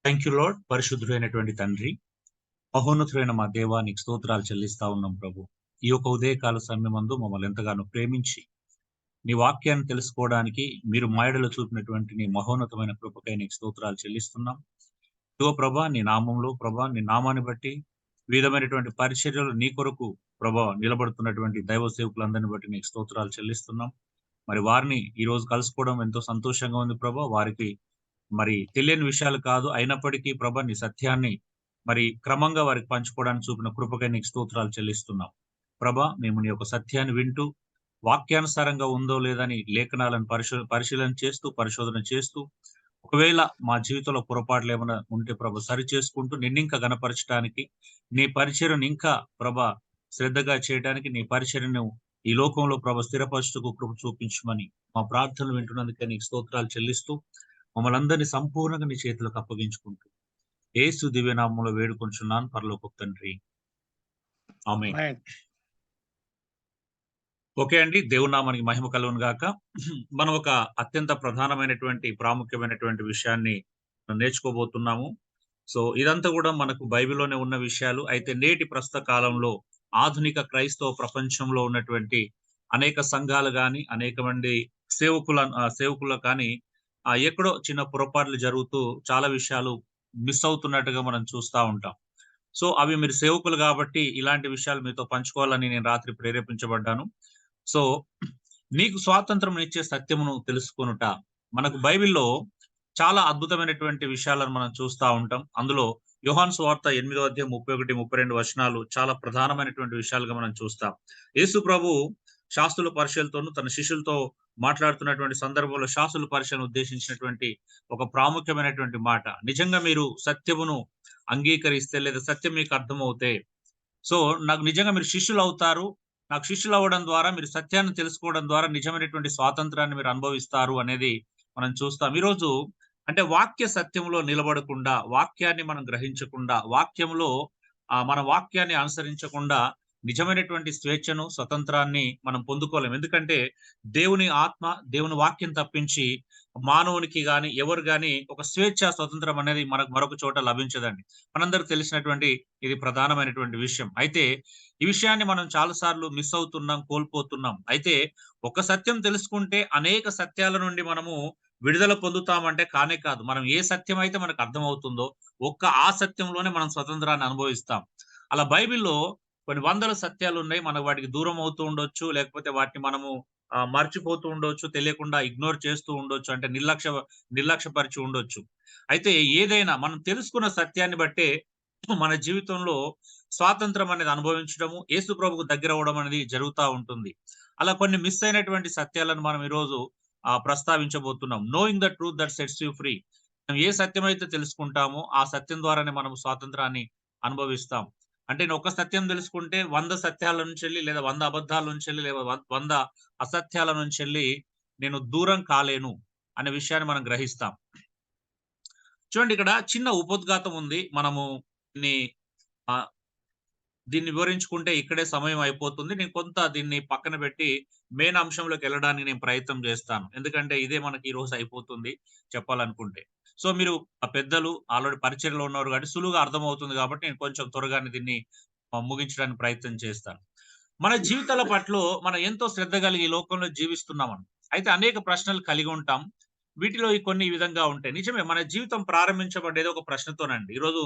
Thank you lord. పరిశుద్ధుడైనటువంటి తండ్రి, మహోన్నతుడైన మా దేవా, నీకు స్తోత్రాలు చెల్లిస్తా ఉన్నాం ప్రభు. ఈ యొక్క ఉదయకాల సమయమందు మమ్మల్ని ఎంతగానో ప్రేమించి, నీ వాక్యాన్ని తెలుసుకోవడానికి మీరు మాయడలో చూపినటువంటి నీ మహోన్నతమైన కృపకై నీకు స్తోత్రాలు చెల్లిస్తున్నాం. ఇదిగో ప్రభా, నీ నామంలో ప్రభా, నీ నామాన్ని బట్టి వివిధమైనటువంటి పరిచర్యలు నీ కొరకు ప్రభా నిలబడుతున్నటువంటి దైవ సేవకులందరిని బట్టి నీకు స్తోత్రాలు చెల్లిస్తున్నాం. మరి వారిని ఈ రోజు కలుసుకోవడం ఎంతో సంతోషంగా ఉంది ప్రభా. వారికి మరి తెలియని విషయాలు కాదు. అయినప్పటికీ ప్రభా, నీ సత్యాన్ని మరి క్రమంగా వారికి పంచుకోవడానికి చూపిన కృపకై నీకు స్తోత్రాలు చెల్లిస్తున్నాం. ప్రభా, మేము నీ యొక్క సత్యాన్ని వింటూ వాక్యానుసారంగా ఉందో లేదని లేఖనాలను పరిశీలన చేస్తూ, పరిశోధన చేస్తూ, ఒకవేళ మా జీవితంలో పొరపాట్లు ఏమైనా ఉంటే ప్రభ సరి చేసుకుంటూ నిన్నింకా గణపరచడానికి, నీ పరిచర్యను ఇంకా ప్రభ శ్రద్ధగా చేయడానికి, నీ పరిచర్యను ఈ లోకంలో ప్రభ స్థిరపరచుటకు కృప చూపించమని మా ప్రార్థనలు వింటున్నందుకే నీకు స్తోత్రాలు చెల్లిస్తూ, మమ్మల్ని అందరినీ సంపూర్ణంగా నీ చేతులకు అప్పగించుకుంటూ యేసు దివ్యనామంలో వేడుకొంచున్నాను పరలోకపు తండ్రి. ఆమేన్. ఆమేన్. ఓకే అండి. దేవుని నామానికి మహిమ కలుగును గాక. మనం ఒక అత్యంత ప్రధానమైనటువంటి, ప్రాముఖ్యమైనటువంటి విషయాన్ని నేర్చుకోబోతున్నాము. సో, ఇదంతా గూడా మనకు బైబిల్‌లోనే ఉన్న విషయాలు. అయితే నేటి ప్రస్తుత కాలంలో ఆధునిక క్రైస్తవ ప్రపంచంలో ఉన్నటువంటి అనేక సంఘాలు గాని, అనేక మంది సేవకులు కానీ ఎక్కడో చిన్న పొరపాట్లు జరుగుతూ చాలా విషయాలు మిస్ అవుతున్నట్టుగా మనం చూస్తా ఉంటాం. సో, అవి మీరు సేవకులు గాబట్టి ఇలాంటి విషయాలు మీతో పంచుకోవాలని నేను రాత్రి ప్రేరేపించబడ్డాను. సో, నీకు స్వాతంత్రమునిచ్చే సత్యమును తెలుసుకొనుట. మనకు బైబిల్‌లో చాలా అద్భుతమైనటువంటి విషయాలను మనం చూస్తా ఉంటాం. అందులో యోహాను సువార్త 8వ అధ్యాయం 31, 32 వచనాలు చాలా ప్రధానమైనటువంటి విషయాలుగా మనం చూస్తాం. యేసు ప్రభు శాస్త్రుల పరిచయలతోను తన శిష్యులతో మాట్లాడుతున్నటువంటి సందర్భంలో శాస్త్రుల పరిచయలను ఉద్దేశించినటువంటి ఒక ప్రాముఖ్యమైనటువంటి మాట. నిజంగా మీరు సత్యమును అంగీకరిస్తే లేదా సత్యం మీకు అర్థమవుతే, సో నాకు నిజంగా మీరు శిష్యులవుతారు. నాకు శిష్యులవ్వడం ద్వారా మీరు సత్యాన్ని తెలుసుకోవడం ద్వారా నిజమైనటువంటి స్వాతంత్రాన్ని మీరు అనుభవిస్తారు అనేది మనం చూస్తాం. ఈరోజు అంటే వాక్య సత్యంలో నిలబడకుండా, వాక్యాన్ని మనం గ్రహించకుండా, వాక్యంలో మన వాక్యాన్ని అనుసరించకుండా నిజమైనటువంటి స్వేచ్ఛను, స్వతంత్రాన్ని మనం పొందుకోలేం. ఎందుకంటే దేవుని ఆత్మ, దేవుని వాక్యం తప్పించి మానవునికి గాని, ఎవరు గాని ఒక స్వేచ్ఛ, స్వతంత్రం అనేది మనకు మరొక చోట లభించదండి. మనందరికి తెలిసినటువంటి ఇది ప్రధానమైనటువంటి విషయం. అయితే ఈ విషయాన్ని మనం చాలా సార్లు మిస్ అవుతున్నాం, కోల్పోతున్నాం. అయితే ఒక సత్యం తెలుసుకుంటే అనేక సత్యాల నుండి మనము విడుదల పొందుతామంటే కానే కాదు. మనం ఏ సత్యం అయితే మనకు అర్థమవుతుందో ఆ సత్యంలోనే మనం స్వతంత్రాన్ని అనుభవిస్తాం. అలా బైబిల్‌లో కొన్ని వందల సత్యాలున్నాయి. మనం వాటికి దూరం అవుతూ ఉండొచ్చు. లేకపోతే వాటిని మనము మర్చిపోతూ ఉండొచ్చు. తెలియకుండా ఇగ్నోర్ చేస్తూ ఉండొచ్చు. అంటే నిర్లక్ష్యపరిచి ఉండొచ్చు. అయితే ఏదైనా మనం తెలుసుకున్న సత్యాన్ని బట్టే మన జీవితంలో స్వాతంత్రం అనేది అనుభవించడము, యేసు ప్రభువుకు దగ్గరవ్వడం అనేది జరుగుతా ఉంటుంది. అలా కొన్ని మిస్ అయినటువంటి సత్యాలను మనం ఈరోజు ప్రస్తావించబోతున్నాం. Knowing the truth that sets you free. మనం ఏ సత్యమైతే తెలుసుకుంటామో, ఆ సత్యం ద్వారానే మనం స్వాతంత్రాన్ని అనుభవిస్తాం. అంటే నేను ఒక సత్యం తెలుసుకుంటే 100 సత్యాల నుంచెల్లి లేదా 100 అబద్ధాల నుంచెల్లి లేదా 100 అసత్యాల నుంచెల్లి నేను దూరం కాలేను అనే విషయాన్ని మనం గ్రహిస్తాం. చూడండి, ఇక్కడ చిన్న ఉపోద్ఘాతం ఉంది. మనము దీన్ని ఆహ్, దీన్ని వివరించుకుంటే ఇక్కడే సమయం అయిపోతుంది. నేను కొంత దీన్ని పక్కన పెట్టి మెయిన్ అంశంలోకెళ్ళడానికి నేను ప్రయత్నం జేస్తాను. ఎందుకంటే ఇదే మనకి ఈరోజు అయిపోతుంది చెప్పాలనుకుంటే. సో, మీరు పెద్దలు ఆల్రెడీ పరిచయంలో ఉన్నారు కాబట్టి సులువుగా అర్థమవుతుంది కాబట్టి నేను కొంచెం త్వరగానే దీన్ని ముగించడానికి ప్రయత్నం చేస్తాను. మన జీవితాల పట్ల మనం ఎంతో శ్రద్ధ కలిగి ఈ లోకంలో జీవిస్తున్నామని. అయితే అనేక ప్రశ్నలు కలిగి ఉంటాం. వీటిలో కొన్ని ఈ విధంగా ఉంటాయి. నిజమే, మన జీవితం ప్రారంభించబడ్డేది ఒక ప్రశ్నతోనండి. ఈరోజు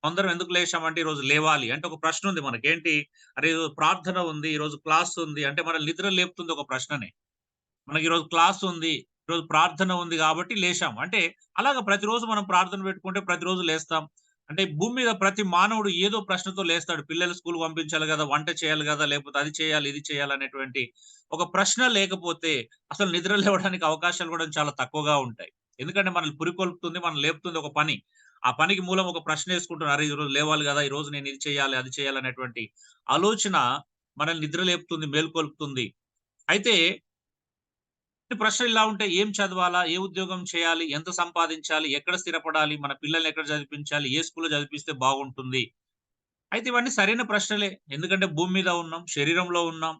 అందరం ఎందుకు లేచామంటే ఈరోజు లేవాలి అంటే ఒక ప్రశ్న ఉంది మనకేంటి? అరే! ఈరోజు ప్రార్థన ఉంది. ఈరోజు క్లాస్ ఉంది. అంటే మనల్ని నిద్ర లేపుతుంది ఒక ప్రశ్ననే. మనకి ఈరోజు క్లాస్ ఉంది. ఈరోజు ప్రార్థన ఉంది గాబట్టి లేచాం. అంటే అలాగా ప్రతిరోజు మనం ప్రార్థన పెట్టుకుంటే ప్రతిరోజు లేస్తాం. అంటే భూమి మీద ప్రతి మానవుడు ఏదో ప్రశ్నతో లేస్తాడు. పిల్లలు స్కూలుకి పంపించాలి గదా! వంట చేయాలి గదా! లేకపోతే అది చేయాలి, ఇది చేయాలి అనేటువంటి ఒక ప్రశ్న లేకపోతే అసలు నిద్ర లేవడానికి అవకాశాలు గూడా చాలా తక్కువగా ఉంటాయి. ఎందుకంటే మనల్ని పురికొల్పుతుంది, మనల్ని లేపుతుంది ఒక పని. ఆ పనికి మూలం ఒక ప్రశ్నేసుకుంటున్నారు. అరే! ఈరోజు లేవాలి గదా! ఈరోజు నేను ఇది చేయాలి, అది చేయాలి అనేటువంటి ఆలోచన మనల్ని నిద్ర లేపుతుంది, మేలుకొల్పుతుంది. అయితే ప్రశ్నలు ఇలా ఉంటాయి. ఏం చదవాలా? ఏ ఉద్యోగం చేయాలి? ఎంత సంపాదించాలి? ఎక్కడ స్థిరపడాలి? మన పిల్లల్ని ఎక్కడ చదివించాలి? ఏ స్కూల్‌లో చదివిపిస్తే బాగుంటుంది? అయితే ఇవన్నీ సరైన ప్రశ్నలే. ఎందుకంటే భూమి మీద ఉన్నాం. శరీరంలో ఉన్నాం.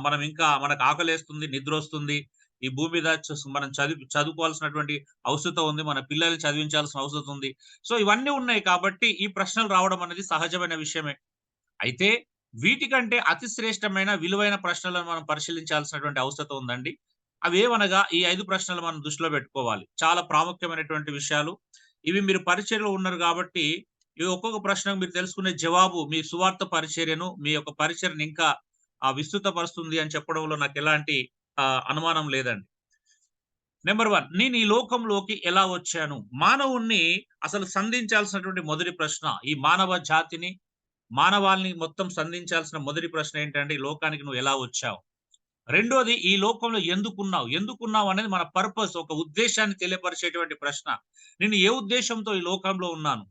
మనం ఇంకా మనకు ఆకలేస్తుంది, నిద్రొస్తుంది. ఈ భూమి మీద మనం చదువుకోవాల్సినటువంటి అవసరం ఉంది. మన పిల్లల్ని చదివించాల్సిన అవసరం ఉంది. సో, ఇవన్నీ ఉన్నాయి కాబట్టి ఈ ప్రశ్నలు రావడం అనేది సహజమైన విషయమే. అయితే వీటికంటే అతి శ్రేష్టమైన, విలువైన ప్రశ్నలను మనం పరిశీలించాల్సినటువంటి అవసరం ఉందండి. అవేవనగా ఈ 5 ప్రశ్నలు మనం దృష్టిలో పెట్టుకోవాలి. చాలా ప్రాముఖ్యమైనటువంటి విషయాలు. ఇవి మీరు పరిచర్యలో ఉన్నారు గాబట్టి, ఈ ఒక్కొక్క ప్రశ్నకు మీరు తెలుసుకునే జవాబు మీ సువార్త పరిచర్యను, మీ యొక్క పరిచర్యను ఇంకా విస్తృతపరుస్తుంది అని చెప్పడంలో నాకెలాంటి అనుమానం లేదండి. నంబర్ 1 నేను ఈ లోకంలోకి ఎలా వచ్చాను? మానవుణ్ణి అసలు సంధించాల్సినటువంటి మొదటి ప్రశ్న, ఈ మానవ జాతిని, మానవాళిని మొత్తం సంధించాల్సిన మొదటి ప్రశ్న ఏంటంటే, ఈ లోకానికి నువ్వు ఎలా వచ్చావు? రెండోది ఈ లోకంలో ఎందుకున్నావు? ఎందుకున్నావు అనేది మన పర్పస్, ఒక ఉద్దేశాన్ని తెలియపరిచేటువంటి ప్రశ్న. నేను ఏ ఉద్దేశ్యంతో ఈ లోకంలో ఉన్నాను?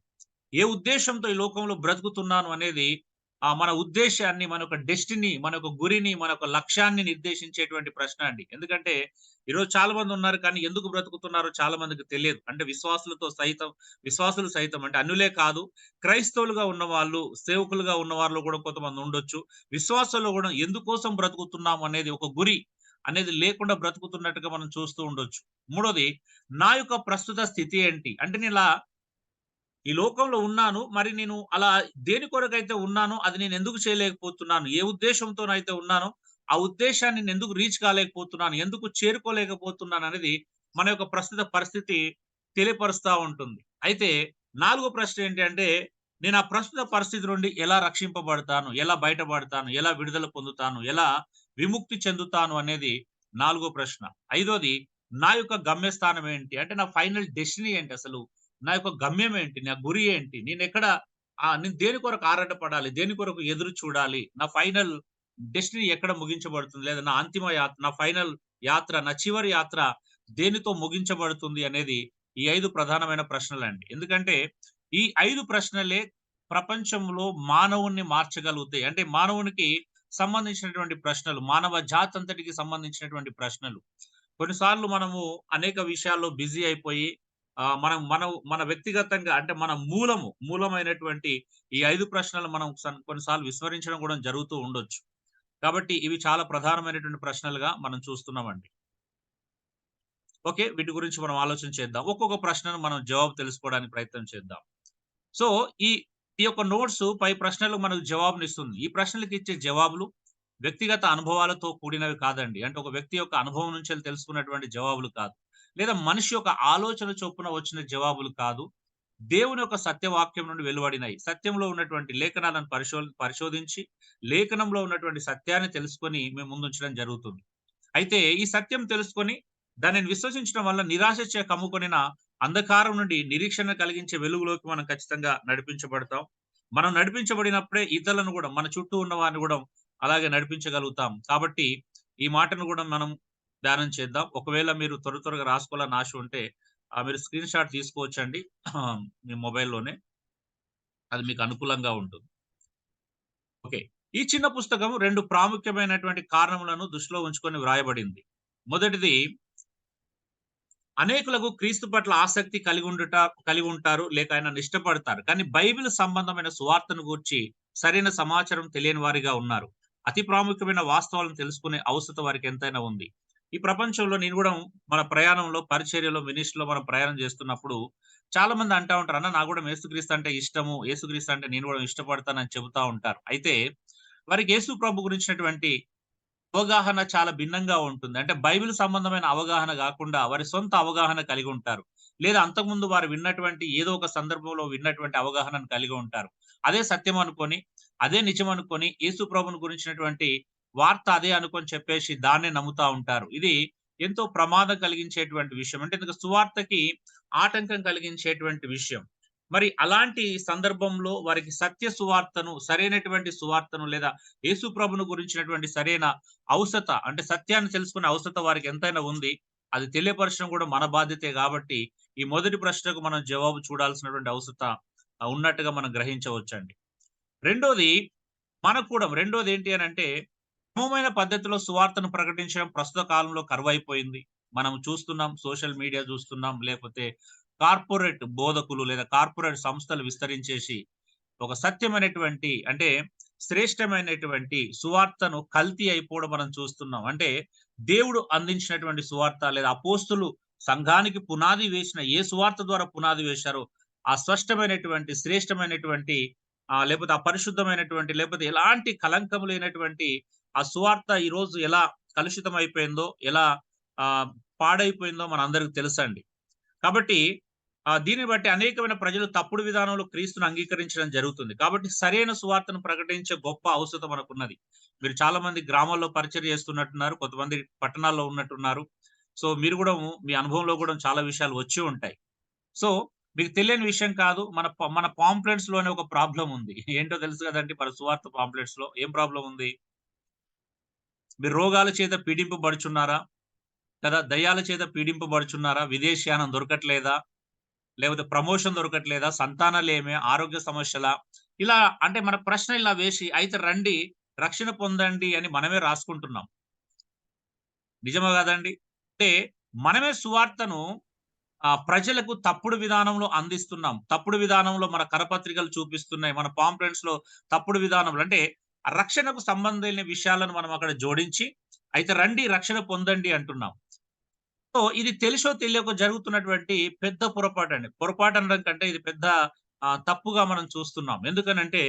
ఏ ఉద్దేశ్యంతో ఈ లోకంలో బ్రతుకుతున్నాను అనేది మన ఉద్దేశాన్ని, మన యొక్క డెస్టినీ, మన యొక్క గురిని, మన యొక్క లక్ష్యాన్ని నిర్దేశించేటువంటి ప్రశ్న అండి. ఎందుకంటే ఈరోజు చాలా మంది ఉన్నారు కానీ ఎందుకు బ్రతుకుతున్నారో చాలా మందికి తెలియదు. అంటే విశ్వాసులు సైతం అంటే అన్యులే కాదు, క్రైస్తవులుగా ఉన్నవాళ్ళు, సేవకులుగా ఉన్నవారిలో కూడా కొంతమంది ఉండొచ్చు. విశ్వాసుల్లో కూడా ఎందుకోసం బ్రతుకుతున్నాం అనేది ఒక గురి అనేది లేకుండా బ్రతుకుతున్నట్టుగా మనం చూస్తూ ఉండొచ్చు. మూడోది నా యొక్క ప్రస్తుత స్థితి ఏంటి? అంటే నేనిలా ఈ లోకంలో ఉన్నాను. మరి నేను అలా దేని కొరకైతే ఉన్నానో అది నేనెందుకు చేయలేకపోతున్నాను? ఏ ఉద్దేశ్యంతోనైతే ఉన్నానో, ఆ ఉద్దేశాన్ని నేనెందుకు రీచ్ కాలేకపోతున్నాను? ఎందుకు చేరుకోలేకపోతున్నాననేది మన యొక్క ప్రస్తుత పరిస్థితి తెలియపరుస్తా ఉంటుంది. అయితే నాలుగో ప్రశ్న ఏంటి అంటే, నేను ఆ ప్రస్తుత పరిస్థితి నుండి ఎలా రక్షింపబడతాను? ఎలా బయటపడతాను? ఎలా విడుదల పొందుతాను? ఎలా విముక్తి చెందుతాను? అనేది నాలుగో ప్రశ్న. ఐదోది నా యొక్క గమ్యస్థానం ఏంటి? అంటే నా ఫైనల్ డెస్టినీ ఏంటి అసలు? నా యొక్క గమ్యం ఏంటి? నా గురి ఏంటి? నేను దేని కొరకు ఆరాటపడాలి? దేని కొరకు ఎదురు చూడాలి? నా ఫైనల్ డెస్టినీ ఎక్కడ ముగించబడుతుంది? లేదా నా అంతిమ యాత్ర, నా ఫైనల్ యాత్ర, నా చివరి యాత్ర దేనితో ముగించబడుతుంది అనేది ఈ 5 ప్రధానమైన ప్రశ్నలండి. ఎందుకంటే ఈ 5 ప్రశ్నలే ప్రపంచంలో మానవుణ్ణి మార్చగలుగుతాయి. అంటే మానవునికి సంబంధించినటువంటి ప్రశ్నలు, మానవ జాతంతటికి సంబంధించినటువంటి ప్రశ్నలు. కొన్నిసార్లు మనము అనేక విషయాల్లో బిజీ అయిపోయి మనం మన వ్యక్తిగతంగా అంటే మన మూలమైనటువంటి ఈ 5 ప్రశ్నలు మనం కొన్నిసార్లు విస్మరించడం కూడా జరుగుతూ ఉండొచ్చు. కాబట్టి ఇవి చాలా ప్రధానమైనటువంటి ప్రశ్నలుగా మనం చూస్తున్నామండి. ఓకే. వీటి గురించి మనం ఆలోచన చేద్దాం. ఒక్కొక్క ప్రశ్నను మనం జవాబు తెలుసుకోవడానికి ప్రయత్నం చేద్దాం. సో, ఈ ఈ యొక్క నోట్స్ పై ప్రశ్నలకు మనకు జవాబునిస్తుంది. ఈ ప్రశ్నలకి ఇచ్చే జవాబులు వ్యక్తిగత అనుభవాలతో కూడినవి కాదండి. అంటే ఒక వ్యక్తి యొక్క అనుభవం నుంచి తెలుసుకున్నటువంటి జవాబులు కాదు. లేదా మనిషి యొక్క ఆలోచన చొప్పున వచ్చిన జవాబులు కాదు. దేవుని యొక్క సత్యవాక్యం నుండి వెలువడినయి. సత్యంలో ఉన్నటువంటి లేఖనాలను పరిశోధించి, లేఖనంలో ఉన్నటువంటి సత్యాన్ని తెలుసుకొని మేము ముందుంచడం జరుగుతుంది. అయితే ఈ సత్యం తెలుసుకొని దానిని విశ్వసించడం వల్ల నిరాశచే కమ్ముకొనిన అంధకారం నుండి నిరీక్షణ కలిగించే వెలుగులోకి మనం ఖచ్చితంగా నడిపించబడతాం. మనం నడిపించబడినప్పుడే ఇతరులను గూడా, మన చుట్టూ ఉన్న వారిని గూడా అలాగే నడిపించగలుగుతాం. కాబట్టి ఈ మాటను గూడా మనం ధ్యానం చేద్దాం. ఒకవేళ మీరు త్వరగా రాసుకోవాలని ఆశ ఉంటే మీరు స్క్రీన్ షాట్ తీసుకోవచ్చండి. మీ మొబైల్‌లోనే. అది మీకు అనుకూలంగా ఉంటుంది. ఓకే. ఈ చిన్న పుస్తకం 2 ప్రాముఖ్యమైనటువంటి కారణములను దృష్టిలో ఉంచుకొని వ్రాయబడింది. మొదటిది, అనేకులకు క్రీస్తు పట్ల ఆసక్తి కలిగి ఉంటారు. లేక ఆయనను ఇష్టపడతారు. కానీ బైబిల్ సంబంధమైన సువార్తను గూర్చి సరైన సమాచారం తెలియని వారిగా ఉన్నారు. అతి ప్రాముఖ్యమైన వాస్తవాలను తెలుసుకునే అవసరం వారికి ఎంతైనా ఉంది. ఈ ప్రపంచంలో నేను గూడా మన ప్రయాణంలో, పరిచర్యలో, మినిస్ట్రీలో మనం ప్రయాణం చేస్తున్నప్పుడు చాలా మంది అంటా ఉంటారు. "అన్న నాకు గూడా యేసుక్రీస్తు అంటే ఇష్టము. యేసుక్రీస్తు అంటే నేను గూడా ఇష్టపడతానని" చెబుతా ఉంటారు. అయితే వారికి యేసు ప్రభు గురించినటువంటి అవగాహన చాలా భిన్నంగా ఉంటుంది. అంటే బైబిల్ సంబంధమైన అవగాహన గాకుండా వారి సొంత అవగాహన కలిగి ఉంటారు. లేదా అంతకుముందు వారు విన్నటువంటి ఏదో ఒక సందర్భంలో విన్నటువంటి అవగాహనను కలిగి ఉంటారు. అదే సత్యం అనుకోని, అదే నిజం అనుకోని, యేసు ప్రభువుని గురించినటువంటి వార్త అదే అనుకోని చెప్పేసి దాన్నే నమ్ముతా ఉంటారు. ఇది ఎంతో ప్రమాదం కలిగించేటువంటి విషయం. అంటే ఇందుకు సువార్తకి ఆటంకం కలిగించేటువంటి విషయం. మరి అలాంటి సందర్భంలో వారికి సత్య సువార్తను, సరైనటువంటి సువార్తను లేదా యేసు ప్రభువును గురించినటువంటి సరైన అవసత అంటే సత్యాన్ని తెలుసుకునే అవసత వారికి ఎంతైనా ఉంది. అది తెలియపరచడం కూడా మన బాధ్యతే గాబట్టి, ఈ మొదటి ప్రశ్నకు మనం జవాబు చూడాల్సినటువంటి అవసత ఉన్నట్టుగా మనం గ్రహించవచ్చండి. రెండోది రెండోదేంటి అనంటే, క్రమమైన పద్ధతిలో సువార్తను ప్రకటించడం ప్రస్తుత కాలంలో కరువైపోయింది. మనం చూస్తున్నాం, సోషల్ మీడియా చూస్తున్నాం. లేకపోతే కార్పొరేట్ బోధకులు లేదా కార్పొరేట్ సంస్థలు విస్తరించేసి, ఒక సత్యమైనటువంటి అంటే శ్రేష్టమైనటువంటి సువార్తను కల్తీ అయిపోవడం మనం చూస్తున్నాం. అంటే దేవుడు అందించినటువంటి సువార్త లేదా అపోస్తులు సంఘానికి పునాది వేసిన ఏ సువార్త ద్వారా పునాది వేశారో, ఆ స్పష్టమైనటువంటి, శ్రేష్టమైనటువంటి లేకపోతే అపరిశుద్ధమైనటువంటి, లేకపోతే ఎలాంటి కళంకం లేనటువంటి ఆ సువార్త ఈరోజు ఎలా కలుషితం అయిపోయిందో, ఎలా ఆహ్, పాడైపోయిందో మనందరికి తెలుసండి. కాబట్టి దీన్ని బట్టి అనేకమైన ప్రజలు తప్పుడు విధానంలో క్రీస్తును అంగీకరించడం జరుగుతుంది. కాబట్టి సరైన సువార్తను ప్రకటించే గొప్ప అవసరం మనకున్నది. మీరు చాలా మంది గ్రామాల్లో పరిచర్య చేస్తున్నట్టున్నారు. కొంతమంది పట్టణాల్లో ఉన్నట్టున్నారు. సో, మీరు గూడా మీ అనుభవంలో గూడా చాలా విషయాలు వచ్చి ఉంటాయి. సో, మీకు తెలియని విషయం కాదు. మన పాంప్లెట్స్‌లోనే ఒక ప్రాబ్లమ్ ఉంది. ఏంటో తెలుసు గదండీ! మన సువార్త పాంప్లెట్స్‌లో ఏం ప్రాబ్లమ్ ఉంది? మీరు రోగాల చేత పీడింపబడుచున్నారా? కదా! దయ్యాల చేత పీడింపబడుచున్నారా? విదేశీయానం దొరకట్లేదా? లేకపోతే ప్రమోషన్ దొరకట్లేదా? సంతానలేమి? ఆరోగ్య సమస్యలా? ఇలా అంటే మన ప్రశ్న ఇలా వేసి అయితే రండి రక్షణ పొందండి అని మనమే రాసుకుంటున్నాం. నిజమా కాదండి? అంటే మనమే సువార్తను ప్రజలకు తప్పుడు విధానంలో అందిస్తున్నాం. తప్పుడు విధానంలో మన కరపత్రికలు చూపిస్తున్నాయి. మన పాంప్లెట్స్‌లో తప్పుడు విధానంలో అంటే రక్షణకు సంబంధమైన విషయాలను మనం అక్కడ జోడించి అయితే రండి రక్షణ పొందండి అంటున్నాం. సో, ఇది తెలిసో తెలియకో జరుగుతున్నటువంటి పెద్ద పొరపాటండి. పొరపాటు అనడం కంటే ఇది పెద్ద తప్పుగా మనం చూస్తున్నాం. ఎందుకనంటే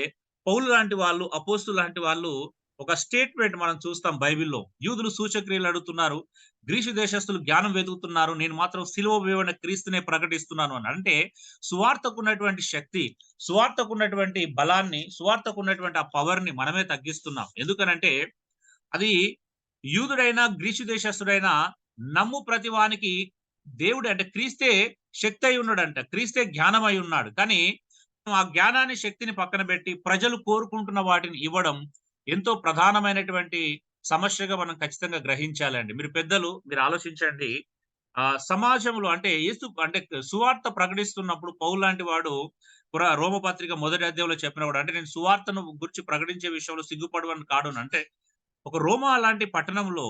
పౌలు లాంటి వాళ్ళు, అపోస్తులు లాంటి వాళ్ళు ఒక స్టేట్‌మెంట్ మనం చూస్తాం బైబిల్‌లో. యూదులు సూచక్రియలు అడుగుతున్నారు. గ్రీసు దేశస్తులు జ్ఞానం వెతుకుతున్నారు. నేను మాత్రం సిలువ వేయబడిన క్రీస్తునే ప్రకటిస్తున్నాను అని. అంటే సువార్తకున్నటువంటి శక్తి, సువార్తకున్నటువంటి బలాన్ని, సువార్తకున్నటువంటి ఆ పవర్‌ని మనమే తగ్గిస్తున్నాం. ఎందుకనంటే అది యూదుడైనా, గ్రీసు దేశస్థుడైనా నమ్ము ప్రతివానికి దేవుడు అంటే క్రీస్తే శక్తి అయి ఉన్నాడంట. క్రీస్తే జ్ఞానమై ఉన్నాడు. కానీ ఆ జ్ఞానాన్ని, శక్తిని పక్కన పెట్టి ప్రజలు కోరుకుంటున్న వాటిని ఇవ్వడం ఎంతో ప్రధానమైనటువంటి సమస్యగా మనం ఖచ్చితంగా గ్రహించాలండి. మీరు పెద్దలు మీరు ఆలోచించండి. సమాజంలో అంటే అంటే సువార్త ప్రకటిస్తున్నప్పుడు పౌలు లాంటి వాడు రోమపత్రిక మొదటి అధ్యాయంలో చెప్పినవాడు అంటే నేను సువార్తను గురించి ప్రకటించే విషయంలో సిగ్గుపడవని కాడును. అంటే ఒక రోమా లాంటి పట్టణంలో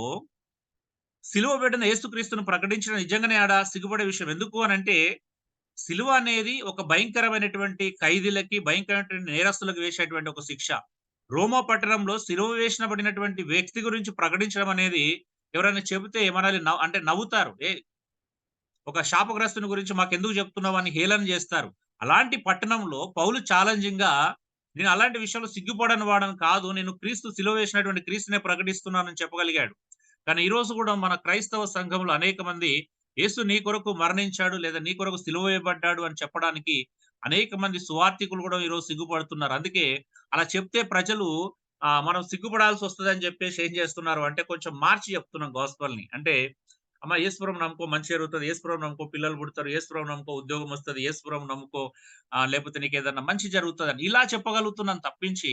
సిలువ పెట్టిన యేసుక్రీస్తును ప్రకటించడం నిజంగానే ఆడ సిగ్గుపడే విషయం. ఎందుకు అనంటే, సిలువ అనేది ఒక భయంకరమైనటువంటి ఖైదీలకి, భయంకరమైనటువంటి నేరస్తులకు వేసేటువంటి ఒక శిక్ష. రోమా పట్టణంలో సిలువ వేసినబడినటువంటి వ్యక్తి గురించి ప్రకటించడం అనేది ఎవరైనా చెబితే మనల్ని అంటే నవ్వుతారు. ఒక శాపగ్రస్తుని గురించి మాకెందుకు చెప్తున్నావు అని హేళన చేస్తారు. అలాంటి పట్టణంలో పౌలు ఛాలెంజింగ్‌గా నేను అలాంటి విషయంలో సిగ్గుపడని వాడని కాదు. నేను క్రీస్తు సిలువ వేసినటువంటి క్రీస్తునే ప్రకటిస్తున్నానని చెప్పగలిగాడు. కానీ ఈరోజు గూడా మన క్రైస్తవ సంఘంలో అనేక మంది యేసు నీ కొరకు మరణించాడు లేదా నీ కొరకు సిలువ వేయబడ్డాడు అని చెప్పడానికి అనేక మంది సువార్థికులు గూడా ఈరోజు సిగ్గుపడుతున్నారు. అందుకే అలా చెప్తే ప్రజలు మనం సిగ్గుపడాల్సొస్తదని జెప్పేసి ఏం జేస్తున్నారు అంటే కొంచెం మార్చి చెప్తున్నాం గాస్పెల్‌ని. అంటే అమ్మ యేసుప్రభుని నమ్ముకో మంచి జరుగుతది. యేసుప్రభుని నమ్ముకో పిల్లలు పుడతారు. యేసుప్రభుని నమ్ముకో ఉద్యోగం వస్తది. యేసుప్రభుని నమ్ముకో లేకపోతే నీకేదన్నా మంచి జరుగుతదని ఇలా చెప్పగలుగుతున్నాం తప్పించి,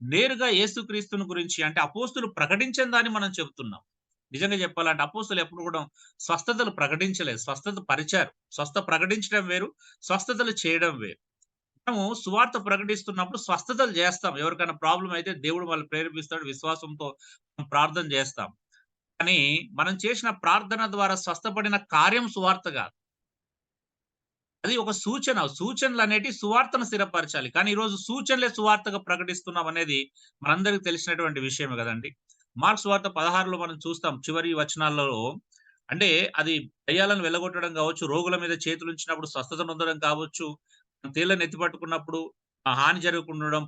నేరుగా యేసుక్రీస్తుని గురించి అంటే అపోస్తులు ప్రకటించని దాన్ని మనం చెప్తున్నాం. నిజంగా చెప్పాలంటే అపోస్తులు ఎప్పుడు కూడా స్వస్థతలు ప్రకటించలేదు. స్వస్థత పరిచారు. ప్రకటించడం వేరు, స్వస్థతలు చేయడం వేరు. మనము సువార్త ప్రకటిస్తున్నప్పుడు స్వస్థతలు జేస్తాం. ఎవరికైనా ప్రాబ్లమ్ అయితే దేవుడు మనల్ని ప్రేరేపిస్తాడు. విశ్వాసంతో ప్రార్థన జేస్తాం. కానీ మనం చేసిన ప్రార్థన ద్వారా స్వస్థపడిన కార్యం సువార్త గాదు. అది ఒక సూచన. సూచనలనేటివి సువార్తను స్థిరపరచాలి. కానీ ఈరోజు సూచనలే సువార్తగా ప్రకటిస్తున్నాం అనేది మనందరికి తెలిసినటువంటి విషయమే గదండీ! మార్క్స్ సువార్త 16లో మనం చూస్తాం చివరి వచనాలలో అంటే అది దయ్యాలను వెళ్ళగొట్టడం గావచ్చు, రోగుల మీద చేతులుంచినప్పుడు స్వస్థత నొందడం కావచ్చు, తేళ్లను ఎత్తి పట్టుకున్నప్పుడు హాని జరగకుండా ఉండడం,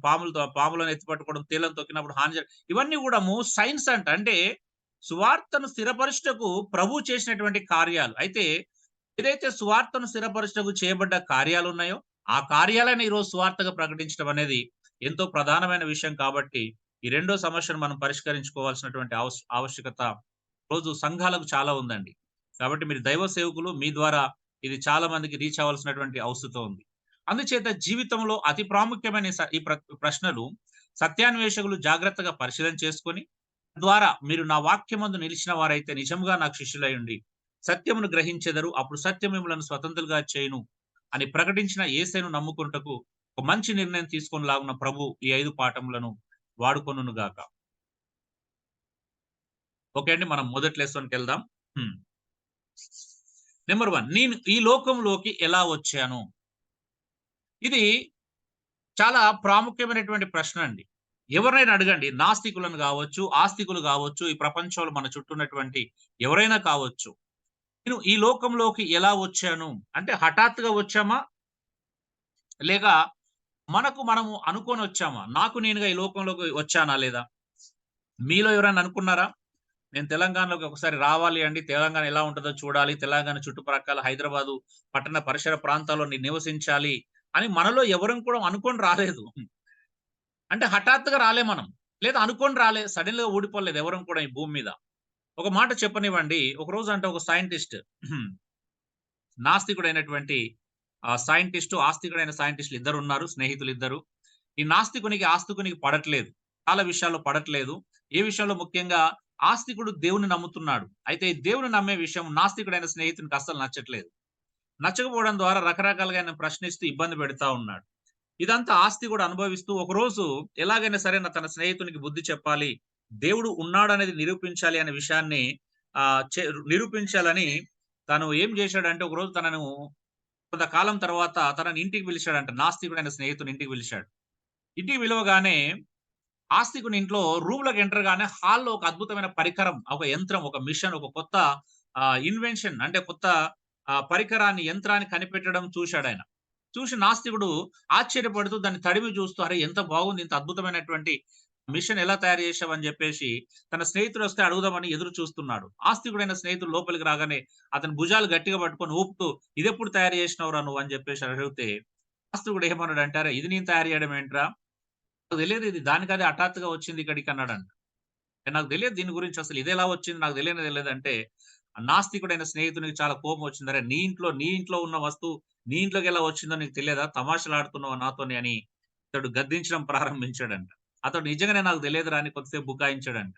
పాములను ఎత్తి పట్టుకోవడం, తేళ్లను తొక్కినప్పుడు హాని ఇవన్నీ గూడాము సైన్స్ అంట. అంటే సువార్తను స్థిరపరుచుటకు ప్రభువు చేసినటువంటి కార్యాలు. అయితే ఏదైతే సువార్తను స్థిరపరచుటకు చేయబడ్డ కార్యాలున్నాయో, ఆ కార్యాలను ఈరోజు సువార్తగా ప్రకటించడం అనేది ఎంతో ప్రధానమైన విషయం కాబట్టి, ఈ రెండో సమస్యను మనం పరిష్కరించుకోవాల్సినటువంటి ఆవశ్యకత రోజు సంఘాలకు చాలా ఉందండి. కాబట్టి మీరు దైవ సేవకులు మీ ద్వారా ఇది చాలా మందికి రీచ్ అవ్వాల్సినటువంటి అవసరం ఉంది. అందుచేత జీవితంలో అతి ప్రాముఖ్యమైన ఈ ప్రశ్నలు సత్యాన్వేషకులు జాగ్రత్తగా పరిశీలన చేసుకొని, ద్వారా మీరు నా వాక్యమందు నిలిచిన వారైతే నిజంగా నాకు శిష్యులై సత్యమును గ్రహించెదరు. అప్పుడు సత్యం మిమ్మలను స్వతంత్రులుగా చేయును అని ప్రకటించిన యేసయ్యను నమ్ముకొనుటకు ఒక మంచి నిర్ణయం తీసుకొనిలాగున ప్రభు ఈ 5 పాఠములను వాడుకొనుగాక. ఓకే అండి. మనం మొదటి లెసన్‌కెళ్దాం. హ్మ్. నంబర్ 1 నేను ఈ లోకంలోకి ఎలా వచ్చాను? ఇది చాలా ప్రాముఖ్యమైనటువంటి ప్రశ్న అండి. ఎవరినైనా అడగండి. నాస్తికులను గావచ్చు, ఆస్తికులు గావచ్చు, ఈ ప్రపంచంలో మన చుట్టూ ఉన్నటువంటి ఎవరైనా కావచ్చు. నేను ఈ లోకంలోకి ఎలా వచ్చాను? అంటే హఠాత్తుగా వచ్చామా? లేక మనకు మనము అనుకోనొచ్చామా? నాకు నేనుగా ఈ లోకంలోకి వచ్చానా లేదా? మీలో ఎవరైనా అనుకున్నారా? నేను తెలంగాణలోకి ఒకసారి రావాలి అండి. తెలంగాణ ఎలా ఉంటదో చూడాలి. తెలంగాణ చుట్టుప్రక్కల హైదరాబాదు పట్టణ పరిసర ప్రాంతాల్లో నేను నివసించాలి అని మనలో ఎవరం కూడా అనుకోని రాలేదు. అంటే హఠాత్తుగా రాలే మనం. లేదా అనుకోని రాలే. సడెన్‌గా ఊడిపోలేదు ఎవరం కూడా ఈ భూమి మీద. ఒక మాట చెప్పనివ్వండి. ఒకరోజు అంటే ఒక సైంటిస్ట్ నాస్తికుడైనటువంటి సైంటిస్టు, ఆస్తికుడైన సైంటిస్టులు ఇద్దరున్నారు. స్నేహితులిద్దరు. ఈ నాస్తికునికి, ఆస్తికునికి పడట్లేదు. చాలా విషయాల్లో పడట్లేదు. ఏ విషయంలో ముఖ్యంగా ఆస్తికుడు దేవుడిని నమ్ముతున్నాడు. అయితే ఈ దేవుడిని నమ్మే విషయం నాస్తికుడైన స్నేహితునికి అస్సలు నచ్చట్లేదు. నచ్చకపోవడం ద్వారా రకరకాలుగా ఆయన ప్రశ్నిస్తూ ఇబ్బంది పెడతా ఉన్నాడు. ఇదంతా ఆస్తికుడు అనుభవిస్తూ ఒకరోజు ఎలాగైనా సరే తన స్నేహితునికి బుద్ధి చెప్పాలి. దేవుడు ఉన్నాడనేది నిరూపించాలి అనే విషయాన్ని ఆహ్, చె నిరూపించాలని తను ఏం జేశాడంటే ఒకరోజు తనను కొంతకాలం తర్వాత తనని ఇంటికి పిలిచాడంట. నాస్తికుడైన స్నేహితుని ఇంటికి పిలిచాడు. ఇంటికి పిలవగానే ఆస్తికుని ఇంట్లో రూమ్‌లోకి ఎంటర్ గానే హాల్‌లో ఒక అద్భుతమైన పరికరం, ఒక యంత్రం, ఒక మిషన్, ఒక కొత్త ఇన్వెన్షన్ అంటే కొత్త పరికరాన్ని, యంత్రాన్ని కనిపెట్టడం చూశాడాయన. చూసి నాస్తికుడు ఆశ్చర్యపడుతూ దాన్ని తడిమి చూస్తూ, "అరే! ఎంత బాగుంది. ఇంత అద్భుతమైనటువంటి మిషన్ ఎలా తయారు చేశావు?" అని చెప్పేసి తన స్నేహితుడొస్తే అడుగుదామని ఎదురు చూస్తున్నాడు. ఆస్తికుడైన స్నేహితుడు లోపలికి రాగానే అతని భుజాలు గట్టిగా పట్టుకొని ఊపుతూ, "ఇదెప్పుడు తయారు చేసినవురా నువ్వు?" అని చెప్పేసి అడిగితే, ఆస్తికుడు ఏమన్నాడంటే, "అరె! ఇది నేను తయారు చేయడం ఏంట్రా? నాకు తెలియదు ఇది దానికదే హఠాత్తుగా వచ్చింది ఇక్కడికి" అన్నాడంట. నాకు తెలియదు దీని గురించి అసలు ఇదెలా వచ్చింది నాకు తెలియనే తెలియదంటే, ఆ నాస్తికుడైన స్నేహితునికి చాలా కోపం వచ్చింది. "అరె! నీ ఇంట్లో ఉన్న వస్తువు నీ ఇంట్లోకెలా వచ్చిందో నీకు తెలియదా? తమాషలాడుతున్నావా నాతోని" అని ఇతడు గద్దించడం ప్రారంభించాడంట. అతడు నిజంగానే నాకు తెలియదురా అని కొద్దిసేపు బుకాయించాడంట.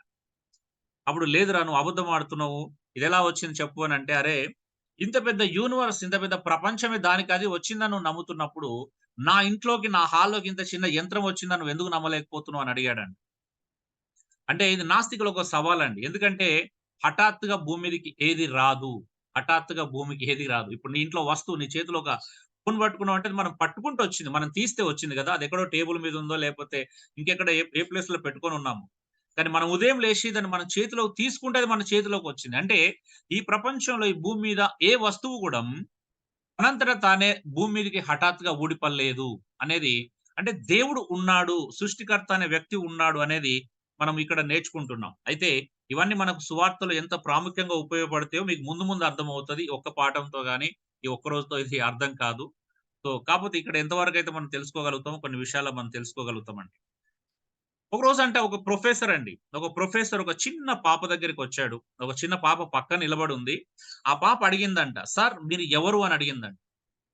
అప్పుడు "లేదురా నువ్వు అబద్ధం ఆడుతున్నావు. ఇదెలా వచ్చింది చెప్పు" అనంటే, "అరే! ఇంత పెద్ద యూనివర్స్, ఇంత పెద్ద ప్రపంచమే దానికది వచ్చిందని నువ్వు నమ్ముతున్నప్పుడు, నా ఇంట్లోకి, నా హాల్‌లోకి ఇంత చిన్న యంత్రం వచ్చిందని నువ్వెందుకు నమ్మలేకపోతున్నావు" అని అడిగాడంట. అంటే ఇది నాస్తికులకు ఒక సవాలండి. ఎందుకంటే హఠాత్తుగా భూమి మీదకి ఏది రాదు. హఠాత్తుగా భూమికి ఏది రాదు. ఇప్పుడు నీ ఇంట్లో వస్తువు నీ చేతిలో ఒక ఫోన్ పట్టుకున్నావంటే అది మనం పట్టుకుంటే వచ్చింది. మనం తీస్తే వచ్చింది గదా! అదెక్కడో టేబుల్ మీద ఉందో లేకపోతే ఇంకెక్కడ ఏ ప్లేస్‌లో పెట్టుకొనున్నాము. కానీ మనం ఉదయం లేసి దాన్ని మన చేతిలోకి తీసుకుంటే అది మన చేతిలోకొచ్చింది. అంటే ఈ ప్రపంచంలో ఈ భూమి మీద ఏ వస్తువు గూడా తనంతట తానే భూమి మీదకి హఠాత్తుగా ఊడిపడలేదు అనేది అంటే దేవుడు ఉన్నాడు. సృష్టికర్త అనే వ్యక్తి ఉన్నాడు అనేది మనం ఇక్కడ నేర్చుకుంటున్నాం. అయితే ఇవన్నీ మనకు సువార్తలో ఎంత ప్రాముఖ్యంగా ఉపయోగపడతాయో మీకు ముందు ముందు అర్థమవుతది. ఒక్క పాఠంతో గాని, ఈ ఒక్క రోజుతో ఇది అర్థం కాదు. సో, కాపోతే ఇక్కడ ఎంతవరకైతే మనం తెలుసుకోగలుగుతామో కొన్ని విషయాల్లో మనం తెలుసుకోగలుగుతామండి. ఒకరోజంట ఒక ప్రొఫెసర్ అండి. ఒక ప్రొఫెసర్ ఒక చిన్న పాప దగ్గరికొచ్చాడు. ఒక చిన్న పాప పక్కన నిలబడుంది. ఆ పాప అడిగిందంట, "సార్ మీరు ఎవరు?" అని అడిగిందంట.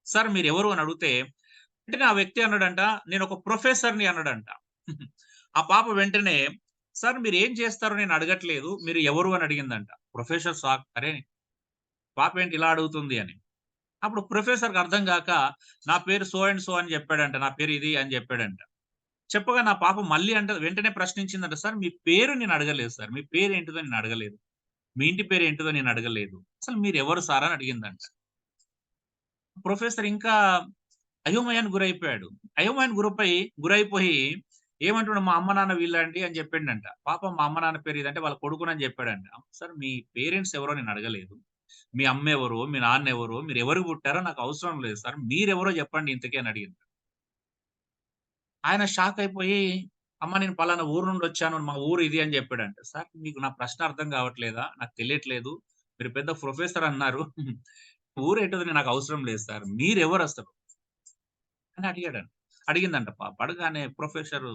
"సార్ మీరెవరు?" అని అడిగితే, వెంటనే ఆ వ్యక్తి అన్నాడంట, "నేనొక ప్రొఫెసర్‌ని" అన్నాడంట. ఆ పాప వెంటనే, "సార్ మీరేం చేస్తారో నేను అడగట్లేదు. మీరు ఎవరు?" అని అడిగిందంట. Professor shock. అరే! పాపేంటి ఇలా అడుగుతుంది అని. అప్పుడు ప్రొఫెసర్‌కి అర్థం గాక, "నా పేరు సో అండ్ సో" అని చెప్పాడంట. "నా పేరు ఇది" అని చెప్పాడంట. చెప్పగానే ఆ పాప మళ్ళీ వెంటనే ప్రశ్నించిందంట, "సార్ మీ పేరు నేను అడగలేదు సార్. మీ పేరేంటిదో నేను అడగలేదు. మీ ఇంటి పేరేంటిదో నేను అడగలేదు. అసలు మీరెవరు సార్?" అని అడిగిందంట. ప్రొఫెసర్ ఇంకా అయోమయానికి గురైపోయాడు. అయోమయానికి గురైపోయి ఏమంటుండు మా అమ్మ, నాన్న వీళ్ళండి అని చెప్పిండంట. పాపం మా అమ్మ, నాన్న పేరు ఇదంటే వాళ్ళ కొడుకునని చెప్పాడంట. సార్ మీ పేరెంట్స్ ఎవరో నేను అడగలేదు. మీ అమ్మెవరో, మీ నాన్నెవరో, మీరెవరికి పుట్టారో నాకు అవసరం లేదు సార్. మీరెవరో చెప్పండి ఇంతకి అని అడిగింది. ఆయన షాక్ అయిపోయి, అమ్మ నేను పలానా ఊరు నుండొచ్చాను. మా ఊరు ఇది అని చెప్పాడంట. సార్ మీకు నా ప్రశ్న అర్థం కావట్లేదా? నాకు తెలియట్లేదు. మీరు పెద్ద ప్రొఫెసర్ అన్నారు. ఊరేంటిదో నాకు అవసరం లేదు సార్. మీరెవరసలు? అని అడిగాడంట. అడిగిందంట పాప. అడగగానే ప్రొఫెసరు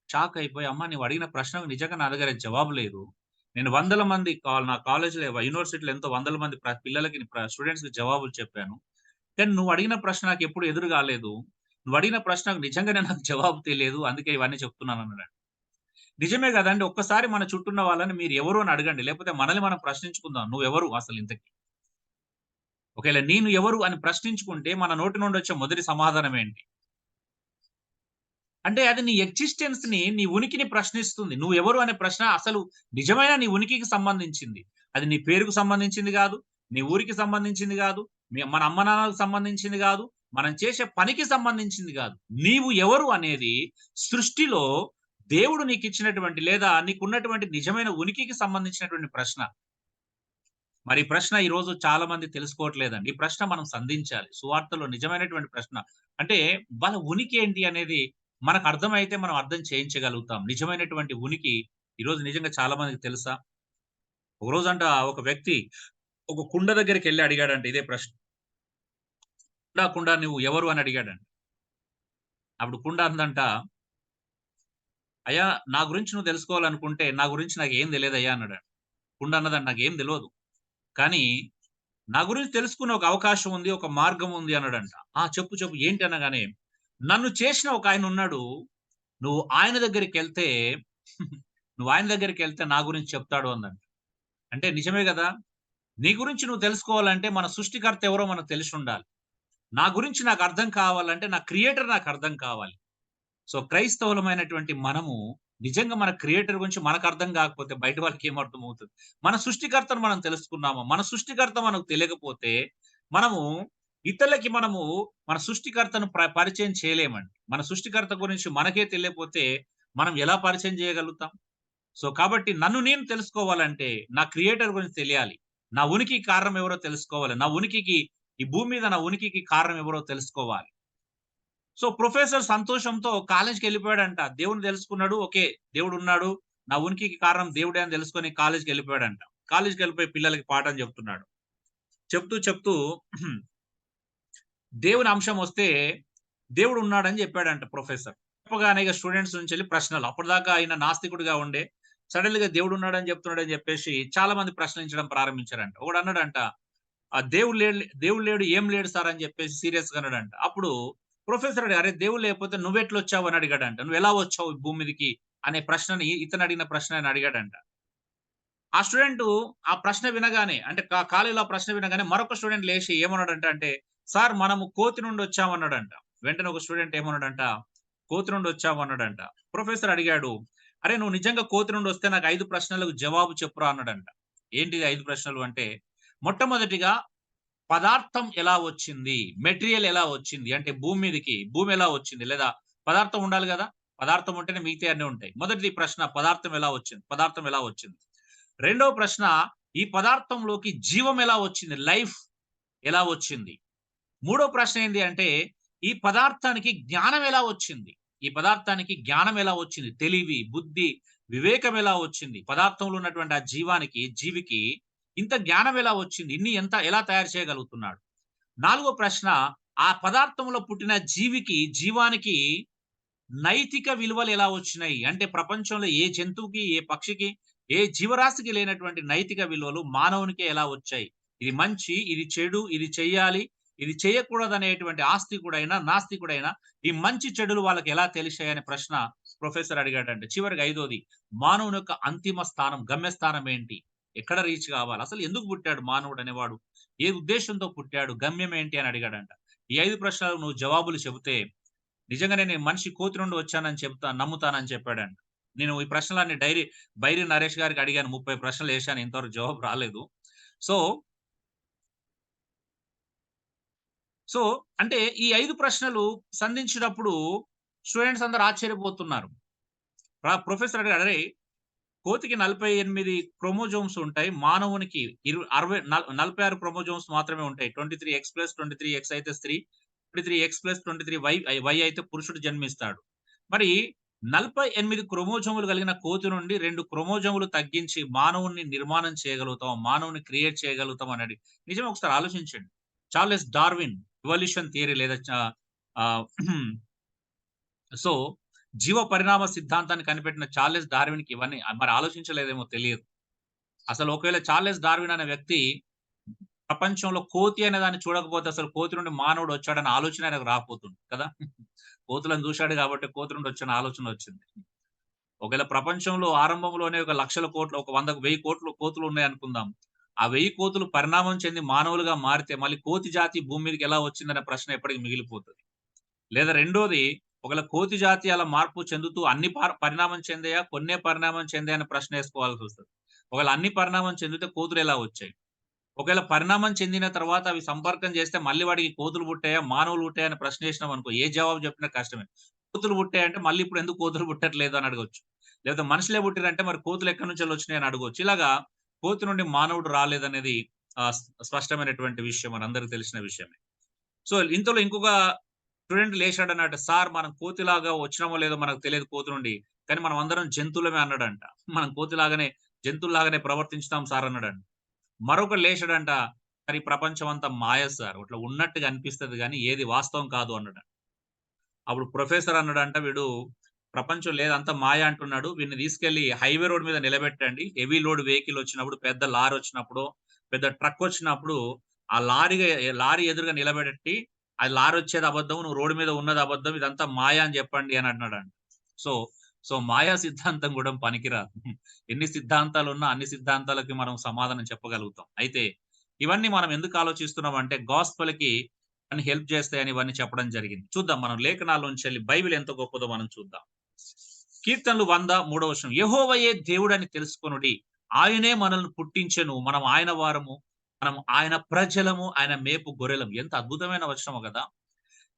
షాక్ అయిపోయి, "అమ్మ నువ్వు అడిగిన ప్రశ్నకు నిజంగా నా దగ్గర జవాబు లేదు. నేను వందల మంది నా కాలేజ్‌లో యూనివర్సిటీలో ఎంతో వందల మంది పిల్లలకి స్టూడెంట్స్‌కి జవాబులు చెప్పాను. కానీ నువ్వు అడిగిన ప్రశ్న నాకెప్పుడు ఎదురు కాలేదు. నువ్వు అడిగిన ప్రశ్నకు నిజంగానే నాకు జవాబు తెలియదు. అందుకే ఇవన్నీ చెప్తున్నానన్నాడంట. నిజమే గదండీ! ఒక్కసారి మన చుట్టూ ఉన్న వాళ్ళని మీరు ఎవరు అని అడగండి. లేకపోతే మనల్ని మనం ప్రశ్నించుకుందాం. నువ్వెవరు అసలు ఇంతకి? ఒకవేళ నేను ఎవరు అని ప్రశ్నించుకుంటే మన నోటి నుండి వచ్చే మొదటి సమాధానం ఏంటి? అంటే అది నీ ఎగ్జిస్టెన్స్‌ని, నీ ఉనికిని ప్రశ్నిస్తుంది. నువ్వెవరు అనే ప్రశ్న అసలు నిజమైన నీ ఉనికికి సంబంధించింది. అది నీ పేరుకు సంబంధించింది గాదు. నీ ఊరికి సంబంధించింది గాదు. మన అమ్మ-నాన్నలకు సంబంధించింది గాదు. మనం చేసే పనికి సంబంధించింది గాదు. నీవు ఎవరు అనేది సృష్టిలో దేవుడు నీకిచ్చినటువంటి లేదా నీకున్నటువంటి నిజమైన ఉనికికి సంబంధించినటువంటి ప్రశ్న. మరి ఈ ప్రశ్న ఈరోజు చాలా మంది తెలుసుకోవట్లేదండి. ఈ ప్రశ్న మనం సంధించాలి. సువార్తలో నిజమైనటువంటి ప్రశ్న. అంటే వాళ్ళ ఉనికి ఏంటి అనేది మనకు అర్థమైతే మనం అర్థం చేయించగలుగుతాం. నిజమైనటువంటి ఉనికి ఈరోజు నిజంగా చాలా మందికి తెలుసా? ఒక రోజంట ఒక వ్యక్తి ఒక కుండ దగ్గరికెళ్లి అడిగాడంట ఇదే ప్రశ్న. "కుండ కుండ నువ్వు ఎవరు?" అని అడిగాడంట. అప్పుడు కుండ అందంట, "అయ్యా నా గురించి నువ్వు తెలుసుకోవాలనుకుంటే నా గురించి నాకేం తెలీదయ్యా" అన్నాడంట. కుండ అన్నదంట, "నాకేం తెలవదు. కానీ నా గురించి తెలుసుకునే ఒక అవకాశం ఉంది. ఒక మార్గం ఉంది" అన్నాడంట. "ఆ! చెప్పు చెప్పు ఏంటి?" అనగానే, "నన్ను చేసిన ఒక ఆయనున్నాడు. నువ్వు ఆయన దగ్గరికెళ్తే నువ్వు ఆయన దగ్గరికెళ్తే నా గురించి చెప్తాడు" అందంట. అంటే నిజమే గదా! నీ గురించి నువ్వు తెలుసుకోవాలంటే మన సృష్టికర్త ఎవరో మనకు తెలిసుండాలి. నా గురించి నాకు అర్థం కావాలంటే నా క్రియేటర్ నాకు అర్థం కావాలి. సో, క్రైస్తవులమైనటువంటి మనము నిజంగా మన క్రియేటర్ గురించి మనకు అర్థం కాకపోతే బయట వాళ్ళకి ఏం అర్థమవుతది? మన సృష్టికర్తను మనం తెలుసుకున్నామా? మన సృష్టికర్త మనకు తెలియకపోతే మనము ఇతరులకి మనము మన సృష్టికర్తను పరిచయం చేయలేమండి. మన సృష్టికర్త గురించి మనకే తెలియకపోతే మనం ఎలా పరిచయం చేయగలుగుతాం? సో, కాబట్టి నన్ను నేను తెలుసుకోవాలంటే నా క్రియేటర్ గురించి తెలియాలి. నా ఉనికికి కారణం ఎవరో తెలుసుకోవాలి. నా ఉనికికి ఈ భూమి మీద నా ఉనికికి కారణం ఎవరో తెలుసుకోవాలి. సో, ప్రొఫెసర్ సంతోషంతో కాలేజ్‌కెళ్ళిపోయాడంట. దేవుడిని తెలుసుకున్నాడు. ఓకే. దేవుడున్నాడు. నా ఉనికికి కారణం దేవుడే అని తెలుసుకొని కాలేజ్‌కెళ్ళిపోయాడంట. కాలేజ్‌కెళ్ళిపోయి పిల్లలకి పాఠం చెప్తున్నాడు. చెప్తూ చెప్తూ దేవుని అంశం వస్తే దేవుడున్నాడని చెప్పాడంట ప్రొఫెసర్. చెప్పగానే ఇగ స్టూడెంట్స్ నుంచెళ్ళి ప్రశ్నలు. అప్పటిదాకా ఆయన నాస్తికుడిగా ఉండే సడెన్‌గా దేవుడున్నాడని చెప్తున్నాడని చెప్పేసి చాలా మంది ప్రశ్నించడం ప్రారంభించారంట. ఒకడన్నాడంట, దేవుడు లేడు ఏం లేడు సార్ అని చెప్పేసి సీరియస్‌గా అన్నాడంట. అప్పుడు ప్రొఫెసర్ అడిగారు, "అరె! దేవుడు లేకపోతే నువ్వెట్లొచ్చావు?" అని అడిగాడంట. "నువ్వెలా వచ్చావు ఈ భూమి మీదకి?" అనే ప్రశ్నని ఇతను అడిగిన ప్రశ్న ఆయన అడిగాడంట. ఆ స్టూడెంటు ఆ ప్రశ్న వినగానే అంటే కాలేజీలో ఆ ప్రశ్న వినగానే మరొక స్టూడెంట్ లేసి ఏమన్నాడంట అంటే, "సార్ మనము కోతి నుండి వచ్చామన్నాడంట." వెంటనే ఒక స్టూడెంట్ ఏమన్నాడంట, "కోతి నుండి వచ్చాము" అన్నాడంట. ప్రొఫెసర్ అడిగాడు, "అరె! నువ్వు నిజంగా కోతి నుండి వస్తే నాకు 5 ప్రశ్నలకు జవాబు చెప్పురా" అన్నాడంట. ఏంటిది 5 ప్రశ్నలు అంటే, మొట్టమొదటిగా పదార్థం ఎలా వచ్చింది? మెటీరియల్ ఎలా వచ్చింది? అంటే భూమి మీదకి భూమి ఎలా వచ్చింది? లేదా పదార్థం ఉండాలి గదా! పదార్థం ఉంటేనే మిగతాయి అన్నీ ఉంటాయి. మొదటిది ప్రశ్న పదార్థం ఎలా వచ్చింది? పదార్థం ఎలా వచ్చింది? రెండవ ప్రశ్న ఈ పదార్థంలోకి జీవం ఎలా వచ్చింది? లైఫ్ ఎలా వచ్చింది? మూడో ప్రశ్న ఏంది అంటే ఈ పదార్థానికి జ్ఞానం ఎలా వచ్చింది? ఈ పదార్థానికి జ్ఞానం ఎలా వచ్చింది? తెలివి, బుద్ధి, వివేకం ఎలా వచ్చింది? పదార్థంలో ఉన్నటువంటి ఆ జీవికి ఇంత జ్ఞానం ఎలా వచ్చింది? ఎలా తయారు చేయగలుగుతున్నాడు? నాలుగో ప్రశ్న ఆ పదార్థంలో పుట్టిన జీవానికి నైతిక విలువలు ఎలా వచ్చినాయి? అంటే ప్రపంచంలో ఏ జంతువుకి, ఏ పక్షికి, ఏ జీవరాశికి లేనటువంటి నైతిక విలువలు మానవునికే ఎలా వచ్చాయి? ఇది మంచి, ఇది చెడు, ఇది చెయ్యాలి, ఇది చేయకూడదనేటువంటి ఆస్తికుడైనా, నాస్తికుడైనా ఈ మంచి చెడులు వాళ్ళకి ఎలా తెలిసాయనే ప్రశ్న ప్రొఫెసర్ అడిగాడంట. చివరికి ఐదోది మానవుని యొక్క అంతిమ స్థానం, గమ్యస్థానం ఏంటి? ఎక్కడ రీచ్ కావాలి? అసలు ఎందుకు పుట్టాడు మానవుడు అనేవాడు? ఏ ఉద్దేశ్యంతో పుట్టాడు? గమ్యం ఏంటి అని అడిగాడంట. ఈ 5 ప్రశ్నలకు నువ్వు జవాబులు చెబితే నిజంగానే నేను మనిషి కోతి నుండి వచ్చానని నమ్ముతానని చెప్పాడంట. నేను ఈ ప్రశ్నలన్నీ బైరి నరేష్ గారికి అడిగాను. 30 ప్రశ్నలేశాను. ఇంతవరకు జవాబు రాలేదు. సో, సో అంటే ఈ 5 ప్రశ్నలు సంధించినప్పుడు స్టూడెంట్స్ అందరూ ఆశ్చర్యపోతున్నారు. ప్రొఫెసర్ అడిగాడు, "అరేయ్! కోతికి 48 క్రోమోజోమ్స్ ఉంటాయి. మానవునికి 46 క్రోమోజోమ్స్ మాత్రమే ఉంటాయి. 23X+23X అయితే స్త్రీ, 23X+23Y వై అయితే పురుషుడు జన్మిస్తాడు. మరి 48 క్రోమోజోములు కలిగిన కోతి నుండి 2 క్రోమోజోములు తగ్గించి మానవుడిని నిర్మాణం చేయగలుగుతాం. మానవుడిని క్రియేట్ చేయగలుగుతాం అనేది నిజమే ఒకసారి ఆలోచించండి. చార్లెస్ డార్విన్ ఎవల్యూషన్ థియరీ లేదా ఆహ్, సో, జీవ పరిణామ సిద్ధాంతాన్ని కనిపెట్టిన చార్లెస్ డార్విన్‌కి ఇవన్నీ మరి ఆలోచించలేదేమో తెలియదు. అసలు ఒకవేళ చార్లెస్ డార్విన్ అనే వ్యక్తి ప్రపంచంలో కోతి అనే దాన్ని చూడకపోతే అసలు కోతి నుండి మానవుడు వచ్చాడన్న ఆలోచన ఆయనకు రాకపోతుంది కదా! కోతులను చూసాడు కాబట్టి కోతి నుండి వచ్చిన ఆలోచన వచ్చింది. ఒకవేళ ప్రపంచంలో ఆరంభంలోనే ఒక లక్షల కోట్లు, ఒక 100, 1000 కోట్లు కోతులు ఉన్నాయనుకుందాం. ఆ 1000 కోతులు పరిణామం చెంది మానవులుగా మారితే మళ్ళీ కోతి జాతి భూమి మీదకి ఎలా వచ్చిందనే ప్రశ్న ఎప్పటికి మిగిలిపోతది. లేదా రెండోది ఒకవేళ కోతి జాతి అలా మార్పు చెందుతూ అన్ని పరిణామం చెందాయా? కొన్నే పరిణామం చెందాయా? అని ప్రశ్న ఏసుకోవాల్సొస్తది. ఒకవేళ అన్ని పరిణామం చెందితే కోతులెలా వచ్చాయి? ఒకవేళ పరిణామం చెందిన తర్వాత అవి సంపర్కం చేస్తే మళ్ళీ వాటికి కోతులు పుట్టాయా? మానవులు పుట్టాయా? అని ప్రశ్న ఏసినామనుకో ఏ జవాబు చెప్పినా కష్టమే. కోతులు పుట్టాయంటే మళ్ళీ ఇప్పుడు ఎందుకు కోతులు పుట్టట్లేదు అని అడగొచ్చు. లేకపోతే మనుషులే పుట్టిరంటే మరి కోతులు ఎక్కడి నుంచెల్లి వచ్చినాయి అని అడగొచ్చు. ఇలాగా కోతి నుండి మానవుడు రాలేదనేది స్పష్టమైనటువంటి విషయం. మనందరికి తెలిసిన విషయమే. సో, ఇంతలో ఇంకొక స్టూడెంట్ లేచాడన్నట. సార్ మనం కోతిలాగా వచ్చినామో లేదో మనకు తెలియదు కోతి నుండి. కానీ మనం అందరం జంతువులమే అన్నాడంట. మనం కోతిలాగానే జంతువుల్లాగానే ప్రవర్తించుతాం సార్ అన్నాడంట. మరొకడు లేచాడంట. సార్ ఈ ప్రపంచం అంతా మాయ సార్. ఇట్లా ఉన్నట్టుగా అనిపిస్తది గానీ ఏది వాస్తవం కాదు అన్నాడంట. అప్పుడు ప్రొఫెసర్ అన్నాడంట వీడు ప్రపంచం లేదు అంతా మాయ అంటున్నాడు. వీడిని తీసుకెళ్ళి హైవే రోడ్ మీద నిలబెట్టండి. హెవీ లోడ్ వెహికల్ వచ్చినప్పుడు, పెద్ద లారీ వచ్చినప్పుడు, పెద్ద ట్రక్ వచ్చినప్పుడు ఆ లారీ ఎదురుగా నిలబెట్టి, అది లారీ వచ్చేది అబద్ధం. నువ్వు రోడ్ మీద ఉన్నది అబద్ధం. ఇదంతా మాయ అని చెప్పండి అని అన్నాడంట. సో, సో మాయా సిద్ధాంతం కూడా పనికిరాదు. ఎన్ని సిద్ధాంతాలున్నా అన్ని సిద్ధాంతాలకి మనం సమాధానం చెప్పగలుగుతాం. అయితే ఇవన్నీ మనం ఎందుకు ఆలోచిస్తున్నాం అంటే గాస్పెల్‌కి అని హెల్ప్ చేస్తాయని ఇవన్నీ చెప్పడం జరిగింది. చూద్దాం మనం లేఖనాల్లోంచెల్లి బైబిల్ ఎంత గొప్పదో మనం చూద్దాం. కీర్తనలు 100 మూడవ వచనం. యెహోవాయే దేవుడని తెలుసుకొనుడి. ఆయనే మనల్ని పుట్టించెను. మనం ఆయన వారము. మనం ఆయన ప్రజలము. ఆయన మేపు గొర్రెలం. ఎంత అద్భుతమైన వచనమో గదా!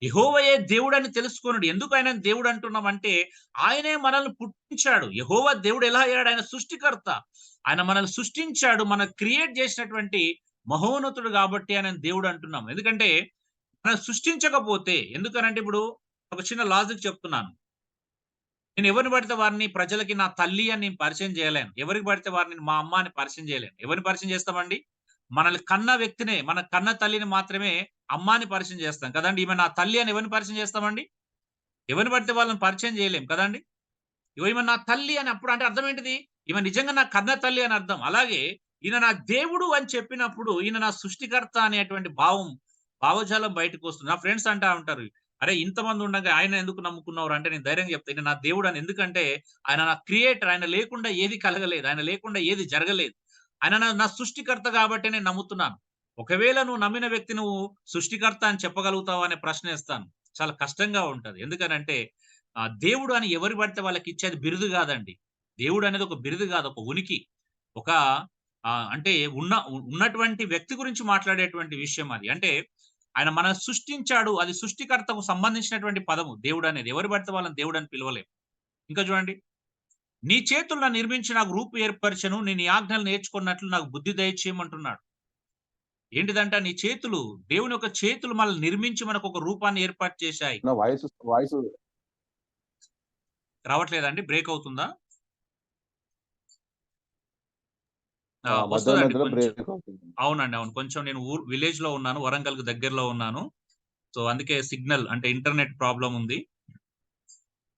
యెహోవాయే దేవుడని తెలుసుకొనుడి. ఎందుకు ఆయనని దేవుడు అంటున్నామంటే, ఆయనే మనల్ని పుట్టించాడు. యెహోవా దేవుడు ఎలా అయ్యాడు? ఆయన సృష్టికర్త. ఆయన మనల్ని సృష్టించాడు. మనల్ని క్రియేట్ చేసినటువంటి మహోన్నతుడు గాబట్టి ఆయనని దేవుడు అంటున్నాం. ఎందుకంటే, మనం సృష్టించకపోతే ఎందుకనంటే ఇప్పుడు ఒక చిన్న లాజిక్ చెప్తున్నాను. నేను ఎవరిని పడితే వారిని ప్రజలకి నా తల్లి అని నేను పరిచయం చేయలేను. ఎవరికి పడితే వారిని మా అమ్మ అని పరిచయం చేయలేను. ఎవరిని పరిచయం చేస్తామండి? మనల్ని కన్న వ్యక్తినే, మన కన్న తల్లిని మాత్రమే అమ్మ అని పరిచయం చేస్తాం కదండీ! ఈమె నా తల్లి అని ఎవరిని పరిచయం చేస్తామండి? ఎవరిని పడితే వాళ్ళని పరిచయం చేయలేం కదండీ! ఇగో ఈమె నా తల్లి అని అప్పుడు అంటే అర్థం ఏంటిది? ఈమె నిజంగా నా కన్న తల్లి అని అర్థం. అలాగే ఈయన నా దేవుడు అని చెప్పినప్పుడు ఈయన నా సృష్టికర్త అనేటువంటి భావజాలం బయటకొస్తుంది. నా ఫ్రెండ్స్ అంటా ఉంటారు. "అరేయ్! ఇంతమంది ఉండగా ఆయన ఎందుకు నమ్ముకున్నావురా" అంటే నేను ధైర్యంగా చెప్తా. ఈయన నా దేవుడని. ఎందుకంటే ఆయన నా క్రియేటర్. ఆయన లేకుండా ఏది కలగలేదు. ఆయన లేకుండా ఏది జరగలేదు. ఆయన నా సృష్టికర్త గాబట్టే నేను నమ్ముతున్నాను. ఒకవేళ నువ్వు నమ్మిన వ్యక్తి నువ్వు సృష్టికర్త అని చెప్పగలుగుతావా అనే ప్రశ్నేస్తాను. చాలా కష్టంగా ఉంటది. ఎందుకనంటే దేవుడు అని ఎవరికి పడితే వాళ్ళకిచ్చేది బిరుదు గాదండి. దేవుడనేది ఒక బిరుదు గాదు. ఒక ఉనికి. ఒక అంటే ఉన్నటువంటి వ్యక్తి గురించి మాట్లాడేటువంటి విషయం అది. అంటే ఆయన మనల్ని సృష్టించాడు. అది సృష్టికర్తకు సంబంధించినటువంటి పదము దేవుడనేది. ఎవరు పడితే వాళ్ళని దేవుడని పిలవలేం. ఇంకా చూడండి. నీ చేతులు నన్ను నిర్మించి నాకు రూపు ఏర్పరచెను. నేను నీ ఆజ్ఞలు నేర్చుకున్నట్లు నాకు బుద్ధి దయచేయమంటున్నాడు. ఏంటిదంట నీ చేతులు దేవుని యొక్క చేతులు మనల్ని నిర్మించి మనకొక రూపాన్ని ఏర్పాటు చేశాయి. నా వాయిస్ వాయిస్ రావట్లేదండి? బ్రేక్ అవుతుందా? మధ్యలో వస్తదండి మధ్యలో కొంచెం. బ్రేక్ అవుతుంది. అవునండి. అవును. కొంచెం నేను విలేజ్‌లో ఉన్నాను. వరంగల్‌కి దగ్గరలో ఉన్నాను. సో, అందుకే సిగ్నల్ అంటే ఇంటర్నెట్ ప్రాబ్లమ్ ఉంది.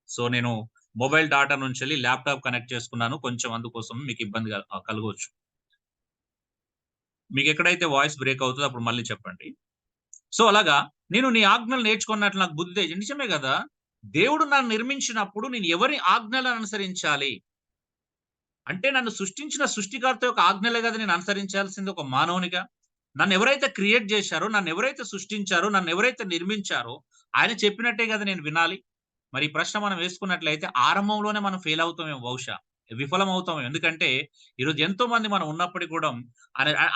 సో, నేను మొబైల్ డాటా నుంచెల్లి ల్యాప్‌టాప్ కనెక్ట్ చేసుకున్నాను. కొంచెం అందుకోసం మీకు ఇబ్బంది కలగొచ్చు. మీకెక్కడైతే వాయిస్ బ్రేక్ అవుతదో అప్పుడు మళ్ళీ చెప్పండి. సో, అలాగా నేను నీ ఆజ్ఞలు నేర్చుకున్నట్లు నాకు బుద్ధి నిజమే గదా! దేవుడు నన్ను నిర్మించినప్పుడు నేను ఎవరి ఆజ్ఞలను అనుసరించాలి? అంటే నన్ను సృష్టించిన సృష్టికర్త యొక్క ఆజ్ఞలే గదా! నేను అనుసరించాల్సింది ఒక మానవునిగా. నన్నెవరైతే క్రియేట్ జేశారో, నన్నెవరైతే సృష్టించారో, నన్నెవరైతే నిర్మించారో, ఆయన చెప్పినట్టే గదా నేను వినాలి. మరి ఈ ప్రశ్న మనం వేసుకున్నట్లయితే ఆరంభంలోనే మనం ఫెయిల్ అవుతామేమో బహుశా. విఫలమవుతామేమో. ఎందుకంటే ఈరోజు ఎంతో మంది మనం ఉన్నప్పటికి కూడా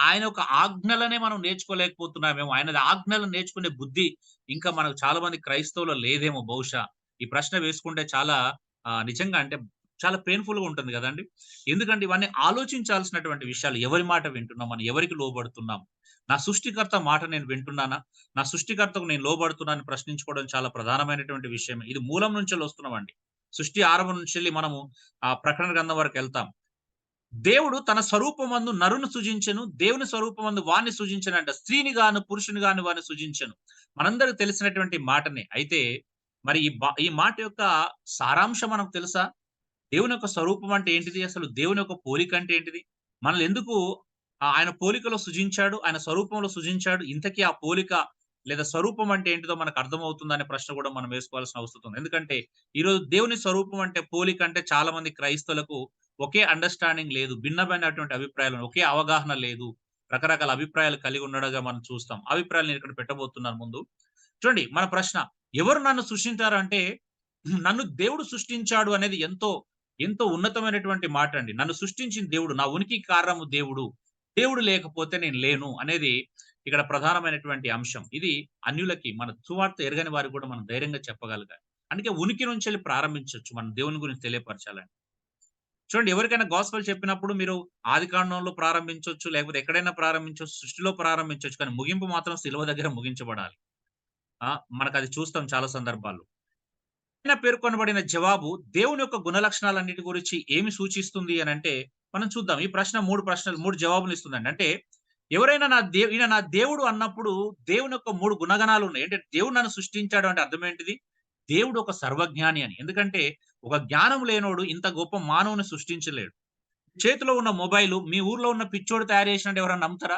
ఆయన యొక్క ఆజ్ఞలనే మనం నేర్చుకోలేకపోతున్నామేమో. ఆయన ఆజ్ఞలను నేర్చుకునే బుద్ధి ఇంకా మనకు చాలా మంది క్రైస్తవులో లేదేమో బహుశా. ఈ ప్రశ్న వేసుకుంటే చాలా నిజంగా అంటే చాలా పెయిన్‌ఫుల్‌గా ఉంటుంది గదండీ! ఎందుకంటే ఇవన్నీ ఆలోచించాల్సినటువంటి విషయాలు. ఎవరి మాట వింటున్నాం? మనం ఎవరికి లోబడుతున్నాం? నా సృష్టికర్త మాట నేను వింటున్నానా? నా సృష్టికర్తకు నేను లోబడుతున్నానని ప్రశ్నించుకోవడం చాలా ప్రధానమైనటువంటి విషయమే. ఇది మూలం నుంచెల్లి వస్తున్నవండి. సృష్టి ఆరంభం నుంచెల్లి మనము ప్రకటన గ్రంథం వరకెళ్తాం. దేవుడు తన స్వరూపమందు నరుని సృజించెను. దేవుని స్వరూపమందు వాడిని సృజించెనంట. స్త్రీని గాను, పురుషుని గాను వాడిని సృజించెను. మనందరికి తెలిసినటువంటి మాటనే. అయితే మరి ఈ మాట యొక్క సారాంశం మనకు తెలుసా? దేవుని యొక్క స్వరూపం అంటే ఏంటిది? అసలు దేవుని యొక్క పోలిక అంటే ఏంటిది? మనల్ని ఎందుకు ఆయన పోలికలో సృజించాడు? ఆయన స్వరూపంలో సృజించాడు. ఇంతకీ ఆ పోలిక లేదా స్వరూపం అంటే ఏంటిదో మనకు అర్థమవుతుందనే ప్రశ్న కూడా మనం వేసుకోవాల్సిన అవసరం ఉంది. ఎందుకంటే ఈరోజు దేవుని స్వరూపం అంటే పోలిక అంటే చాలా మంది క్రైస్తవులకు ఒకే అండర్‌స్టాండింగ్ లేదు. భిన్నమైనటువంటి అభిప్రాయాలు ఒకే అవగాహన లేదు. రకరకాల అభిప్రాయాలు కలిగి ఉండడంగా మనం చూస్తాం. అభిప్రాయాలు నేను ఇక్కడ పెట్టబోతున్నాను ముందు. చూడండి మన ప్రశ్న ఎవరు నన్ను సృష్టించారంటే నన్ను దేవుడు సృష్టించాడు అనేది ఎంతో ఉన్నతమైనటువంటి మాటండి. నన్ను సృష్టించిన దేవుడు, నా ఉనికికి కారణము దేవుడు. దేవుడు లేకపోతే నేను లేను అనేది ఇక్కడ ప్రధానమైనటువంటి అంశం. ఇది అన్యులకి మన సువార్త ఎరగని వారికి కూడా మనం ధైర్యంగా చెప్పగలగాలి. అందుకే ఉనికి నుంచెళ్ళి ప్రారంభించొచ్చు మనం దేవుని గురించి తెలియపరచాలని. చూడండి ఎవరికైనా గాస్పెల్ చెప్పినప్పుడు మీరు ఆదికాండంలో ప్రారంభించొచ్చు, లేకపోతే ఎక్కడైనా ప్రారంభించొచ్చు, సృష్టిలో ప్రారంభించొచ్చు. కానీ ముగింపు మాత్రం సిలువ దగ్గర ముగించబడాలి. ఆ! మనకది చూస్తాం చాలా సందర్భాల్లో. పైన పేర్కొనబడిన జవాబు దేవుని యొక్క గుణలక్షణాలన్నిటి గురించి ఏమి సూచిస్తుంది అనంటే, మనం చూద్దాం. ఈ ప్రశ్న 3 ప్రశ్నలు 3 జవాబులిస్తుందండి. అంటే ఎవరైనా ఈయన నా దేవుడు అన్నప్పుడు దేవుని యొక్క 3 గుణగణాలున్నాయి. అంటే దేవుడు నన్ను సృష్టించాడు అంటే అర్థం ఏంటిది? దేవుడు ఒక సర్వజ్ఞాని అని. ఎందుకంటే ఒక జ్ఞానం లేనోడు ఇంత గొప్ప మానవుని సృష్టించలేడు. చేతిలో ఉన్న మొబైలు మీ ఊర్లో ఉన్న పిచ్చోడు తయారు చేసినట్టు ఎవరైనా నమ్ముతారా?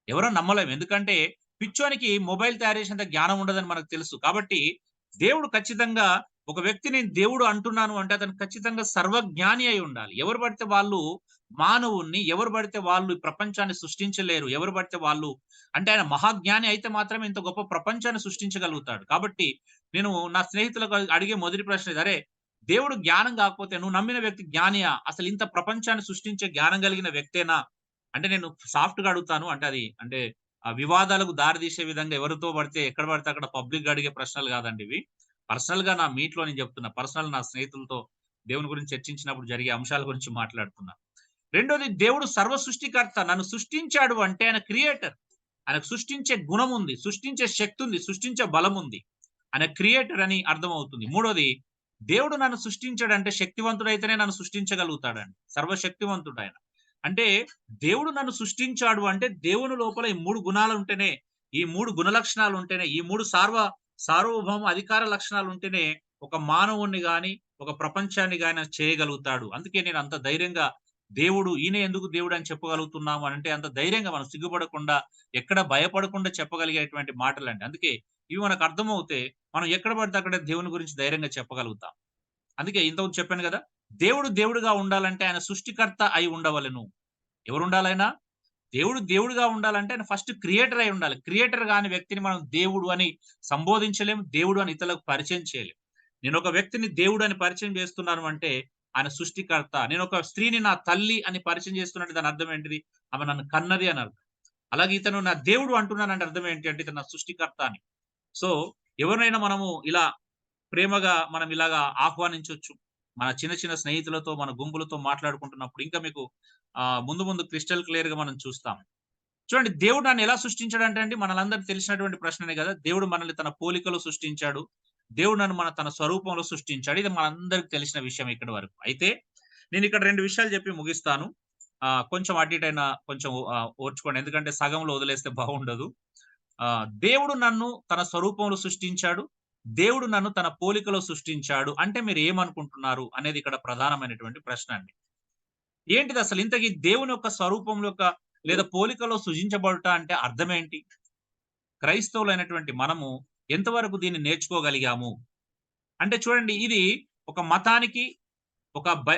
ఎవరు నమ్మలేము. ఎందుకంటే పిచ్చోనికి మొబైల్ తయారు చేసేంత జ్ఞానం ఉండదని మనకు తెలుసు. కాబట్టి దేవుడు ఖచ్చితంగా ఒక వ్యక్తిని దేవుడు అంటున్నాను అంటే అతను ఖచ్చితంగా సర్వజ్ఞాని అయి ఉండాలి. ఎవరు పడితే వాళ్ళు మానవుణ్ణి, ఎవరు పడితే వాళ్ళు ఈ ప్రపంచాన్ని సృష్టించలేరు. ఎవరు పడితే వాళ్ళు అంటే ఆయన మహాజ్ఞాని అయితే మాత్రమే ఇంత గొప్ప ప్రపంచాన్ని సృష్టించగలుగుతాడు. కాబట్టి నేను నా స్నేహితులకు అడిగే మొదటి ప్రశ్న ఇది. అరే! దేవుడు జ్ఞానం కాకపోతే నువ్వు నమ్మిన వ్యక్తి జ్ఞానియా? అసలు ఇంత ప్రపంచాన్ని సృష్టించే జ్ఞానం కలిగిన వ్యక్తేనా? అంటే నేను సాఫ్ట్‌గా అడుగుతాను. అంటే అది అంటే వివాదాలకు దారి తీసే విధంగా ఎవరితో పడితే ఎక్కడ పడితే అక్కడ పబ్లిక్‌గా అడిగే ప్రశ్నలు కాదండి ఇవి. పర్సనల్‌గా నా మీట్‌లో నేను చెప్తున్నా. పర్సనల్ నా స్నేహితులతో దేవుని గురించి చర్చించినప్పుడు జరిగే అంశాల గురించి మాట్లాడుతున్నా. రెండోది దేవుడు సర్వ సృష్టికర్త. నన్ను సృష్టించాడు అంటే ఆయన క్రియేటర్. ఆయనకు సృష్టించే గుణం ఉంది. సృష్టించే శక్తి ఉంది. సృష్టించే బలం ఉంది. ఆయన క్రియేటర్ అని అర్థమవుతుంది. మూడోది దేవుడు నన్ను సృష్టించాడంటే శక్తివంతుడైతేనే నన్ను సృష్టించగలుగుతాడండి. సర్వశక్తివంతుడాయన. అంటే దేవుడు నన్ను సృష్టించాడు అంటే దేవుని లోపల ఈ 3 గుణాలుంటేనే, ఈ 3 గుణలక్షణాలుంటేనే, ఈ 3 సార్వభౌమ అధికార లక్షణాలుంటేనే ఒక మానవుడిని గాని, ఒక ప్రపంచాన్ని గాని ఆయన చేయగలుగుతాడు. అందుకే నేను అంత ధైర్యంగా దేవుడు ఈయనే ఎందుకు దేవుడని చెప్పగలుగుతున్నాము అనంటే అంత ధైర్యంగా మనం సిగ్గుపడకుండా, ఎక్కడ భయపడకుండా చెప్పగలిగేటువంటి మాటలండి. అందుకే ఇవి మనకు అర్థమవుతే మనం ఎక్కడ పడితే అక్కడ దేవుని గురించి ధైర్యంగా చెప్పగలుగుతాం. అందుకే ఇంతకుముందు చెప్పాను గదా! దేవుడు దేవుడుగా ఉండాలంటే ఆయన సృష్టికర్త అయి ఉండవలెను. ఎవరుండాలాయన? దేవుడు దేవుడుగా ఉండాలంటే ఆయన ఫస్ట్ క్రియేటర్ అయి ఉండాలి. క్రియేటర్ గాని వ్యక్తిని మనం దేవుడు అని సంబోధించలేము. దేవుడు అని ఇతరులకు పరిచయం చేయలేం. నేనొక వ్యక్తిని దేవుడు అని పరిచయం చేస్తున్నాను అంటే ఆయన సృష్టికర్త. నేనొక స్త్రీని నా తల్లి అని పరిచయం చేస్తున్నట్టే దాని అర్థం ఏంటిది? ఆమె నన్ను కన్నది అని అర్థం. అలాగే ఇతను నా దేవుడు అంటున్నానంటే అర్థం ఏంటి అంటే ఇతను నా సృష్టికర్త అని. సో, ఎవరినైనా మనము ఇలా ప్రేమగా మనం ఇలాగా ఆహ్వానించొచ్చు. మన చిన్న చిన్న స్నేహితులతో, మన గుంపులతో మాట్లాడుకుంటున్నప్పుడు ఇంకా మీకు ముందు ముందు క్రిస్టల్ క్లియర్‌గా మనం చూస్తాం. చూడండి దేవుడు నన్ను ఎలా సృష్టించాడంటే అండి మనందరికి తెలిసినటువంటి ప్రశ్ననే గదా! దేవుడు మనల్ని తన పోలికలో సృష్టించాడు. దేవుడు నన్ను తన స్వరూపంలో సృష్టించాడు. ఇది మనందరికి తెలిసిన విషయం ఇక్కడి వరకు. అయితే నేనిక్కడ 2 విషయాలు చెప్పి ముగిస్తాను. కొంచెం అటు ఇటైనా కొంచెం ఓర్చుకోండి. ఎందుకంటే సగంలో వదిలేస్తే బాగుండదు. దేవుడు నన్ను తన స్వరూపంలో సృష్టించాడు. దేవుడు నన్ను తన పోలికలో సృష్టించాడు. అంటే మీరేమనుకుంటున్నారు? అనేది ఇక్కడ ప్రధానమైనటువంటి ప్రశ్న అండి. ఏంటిదసలు ఇంతకి దేవుని యొక్క స్వరూపం యొక్క లేదా పోలికలో సృజించబడుట అంటే అర్థమేంటి? క్రైస్తవులైనటువంటి మనము ఎంతవరకు దీన్ని నేర్చుకోగలిగాము? అంటే చూడండి ఇది ఒక మతానికి,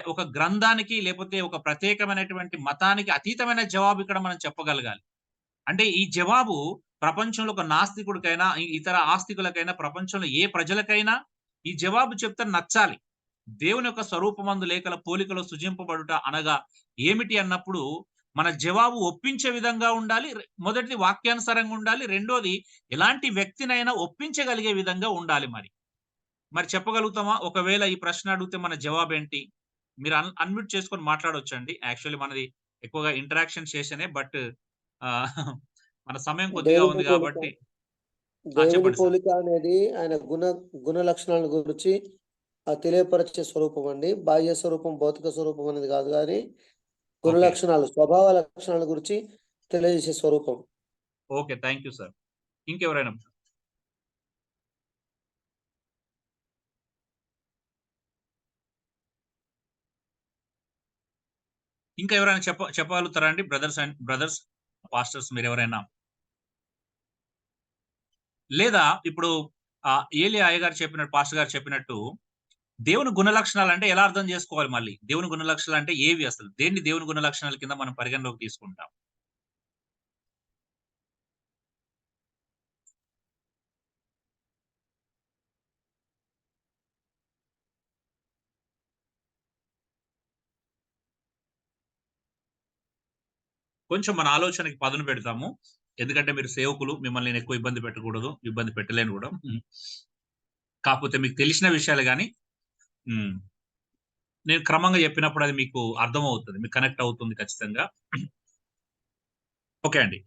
ఒక గ్రంథానికి లేపోతే ఒక ప్రత్యేకమైనటువంటి మతానికి అతీతమైన జవాబు ఇక్కడ మనం చెప్పగలగాలి. అంటే ఈ జవాబు ప్రపంచంలో ఒక నాస్తికుడికైనా, ఇతర ఆస్తికులకైనా, ప్రపంచంలో ఏ ప్రజలకైనా ఈ జవాబు చెప్తే నచ్చాలి. దేవుని యొక్క స్వరూపమందు లేఖల పోలికలో సృజింపబడుట అనగా ఏమిటి అన్నప్పుడు, మన జవాబు ఒప్పించే విధంగా ఉండాలి. మొదటిది వాక్యానుసారంగా ఉండాలి. రెండోది ఎలాంటి వ్యక్తినైనా ఒప్పించగలిగే విధంగా ఉండాలి మరి. మరి చెప్పగలుగుతామా? ఒకవేళ ఈ ప్రశ్న అడిగితే మన జవాబేంటి? మీరు అన్‌మ్యూట్ చేసుకొని మాట్లాడొచ్చండి. యాక్చువల్లీ మనది ఎక్కువగా ఇంటరాక్షన్ సెషనే. బట్ ఆహ్, మన సమయం కొద్దిగా దేవుని ఉంది పోలిక గాబట్టి దేవుని చెప్పండి సార్. పోలిక అనేది ఆయన గుణ లక్షణాల గురించి తెలియపరిచే స్వరూపం అండి. బాహ్య స్వరూపం, భౌతిక స్వరూపం అనేది కాదు గానీ, గుణ ఓకే. లక్షణాలు, స్వభావ లక్షణాల గురించి తెలియజేసే స్వరూపం. ఓకే. Thank you sir. ఇంకెవరైనా? ఇంకా ఎవరైనా చెప్పగలుగుతారా అండి? బ్రదర్స్, పాస్టర్స్ మీరెవరైనా? లేదా ఇప్పుడు ఏలియా అయ్యగారు చెప్పినట్టు పాస్టర్ గారు చెప్పినట్టు దేవుని గుణలక్షణాలంటే ఎలా అర్థం జేసుకోవాలి మళ్ళీ? దేవుని గుణలక్షణాలంటే ఏవి అసలు? దేన్ని దేవుని గుణలక్షణాల కింద మనం పరిగణలోకి తీసుకుంటాం? కొంచెం మన ఆలోచనకి పదును పెడతాము. ఎందుకంటే మీరు సేవకులు. మిమ్మల్ని నేను ఎక్కువ ఇబ్బంది పెట్టకూడదు. ఇబ్బంది పెట్టలేను గూడా. కాకపోతే మీకు తెలిసిన విషయాలు గాని నేను క్రమంగా చెప్పినప్పుడు అది మీకు అర్థమవుతుంది. మీకు కనెక్ట్ అవుతుంది ఖచ్చితంగా. ఓకే అండి.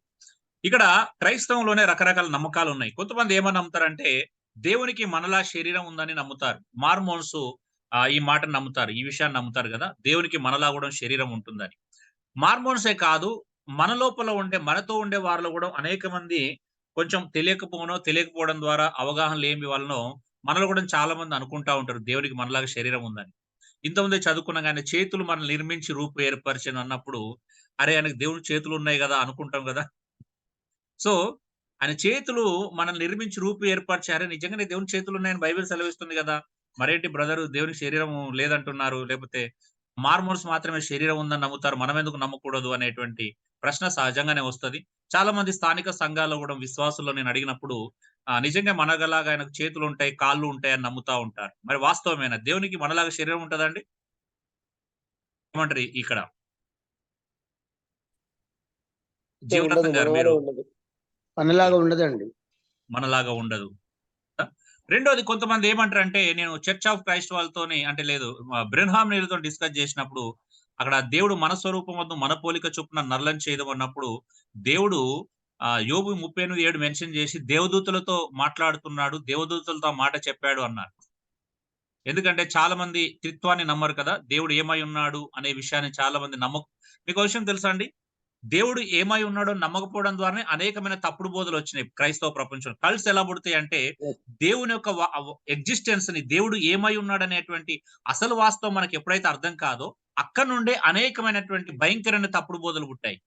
ఇక్కడ క్రైస్తవంలోనే రకరకాల నమ్మకాలున్నాయి. కొంతమంది ఏమని నమ్ముతారంటే, దేవునికి మనలా శరీరం ఉందని నమ్ముతారు. మార్మోన్స్ ఈ మాటను నమ్ముతారు. ఈ విషయాన్ని నమ్ముతారు గదా! దేవునికి మనలా గూడా శరీరం ఉంటుందని. మార్మోన్సే కాదు, మన లోపల ఉండే మనతో ఉండే వారిలో గూడా అనేక మంది కొంచెం తెలియకపోవడం ద్వారా అవగాహన లేమి వలనో మనలో గూడా చాలా మంది అనుకుంటా ఉంటారు. దేవునికి మనలాగా శరీరం ఉందని. ఇంతకుముందే చదువుకున్నాం గాని చేతులు మనల్ని నిర్మించి రూపు ఏర్పరిచెను అన్నప్పుడు, అరే! ఆయనకి దేవుని చేతులున్నాయి గదా! అనుకుంటాం గదా! సో, ఆయన చేతులు మనల్ని నిర్మించి రూపు ఏర్పరిచారు. నిజంగానే దేవుని చేతులున్నాయని బైబిల్ సెలవిస్తుంది గదా! మరేంటి బ్రదరు దేవునికి శరీరం లేదంటున్నారు? లేపోతే మార్మోన్స్ మాత్రమే శరీరం ఉందని నమ్ముతారు. మనమెందుకు నమ్మకూడదు అనేటువంటి ప్రశ్న సహజంగానే వస్తది. చాలా మంది స్థానిక సంఘాల్లో గూడా విశ్వాసుల్లో నేను అడిగినప్పుడు నిజంగా మనగలాగా ఆయనకు చేతులుంటాయి, కాళ్ళు ఉంటాయని నమ్ముతా ఉంటారు. మరి వాస్తవమేనా? దేవునికి మనలాగా శరీరం ఉంటదండి? ఏమంటారు ఇక్కడ? ఉండదు. జీవరత్నం గారు మనలాగా మీరు ఉండదు. మనలాగా ఉండదండి. మనలాగా ఉండదు. రెండోది కొంతమంది ఏమంటారంటే, నేను చర్చ్ ఆఫ్ క్రైస్ట్ వాళ్ళతోని అంటే లేదు బ్రెన్హామ్ నీళ్ళతోని డిస్కస్ చేసినప్పుడు, అక్కడ దేవుడు మన స్వరూపమందు మన పోలిక చొప్పున నరులను చేయదమన్నప్పుడు, దేవుడు యోబు 38:7 మెన్షన్ చేసి దేవదూతలతో మాట్లాడుతున్నాడు. దేవదూతలతో ఆ మాట చెప్పాడు అన్నారు. ఎందుకంటే చాలా మంది త్రిత్వాన్ని నమ్మరు కదా! దేవుడు ఏమై ఉన్నాడు అనే విషయాన్ని చాలా మంది మీకో విషయం తెలుసా అండి? దేవుడు ఏమై ఉన్నాడో నమ్మకపోవడం ద్వారానే అనేకమైన తప్పుడు బోధలొచ్చినాయి క్రైస్తవ ప్రపంచంలో. కల్ట్స్ ఎలా పుడతాయంటే, యెస్. దేవుని యొక్క ఎగ్జిస్టెన్స్‌ని దేవుడు ఏమై ఉన్నాడనేటువంటి అసలు వాస్తవం మనకెప్పుడైతే అర్థం కాదో, అక్కడి నుండే అనేకమైనటువంటి భయంకరమైన తప్పుడు బోధలు పుట్టాయి.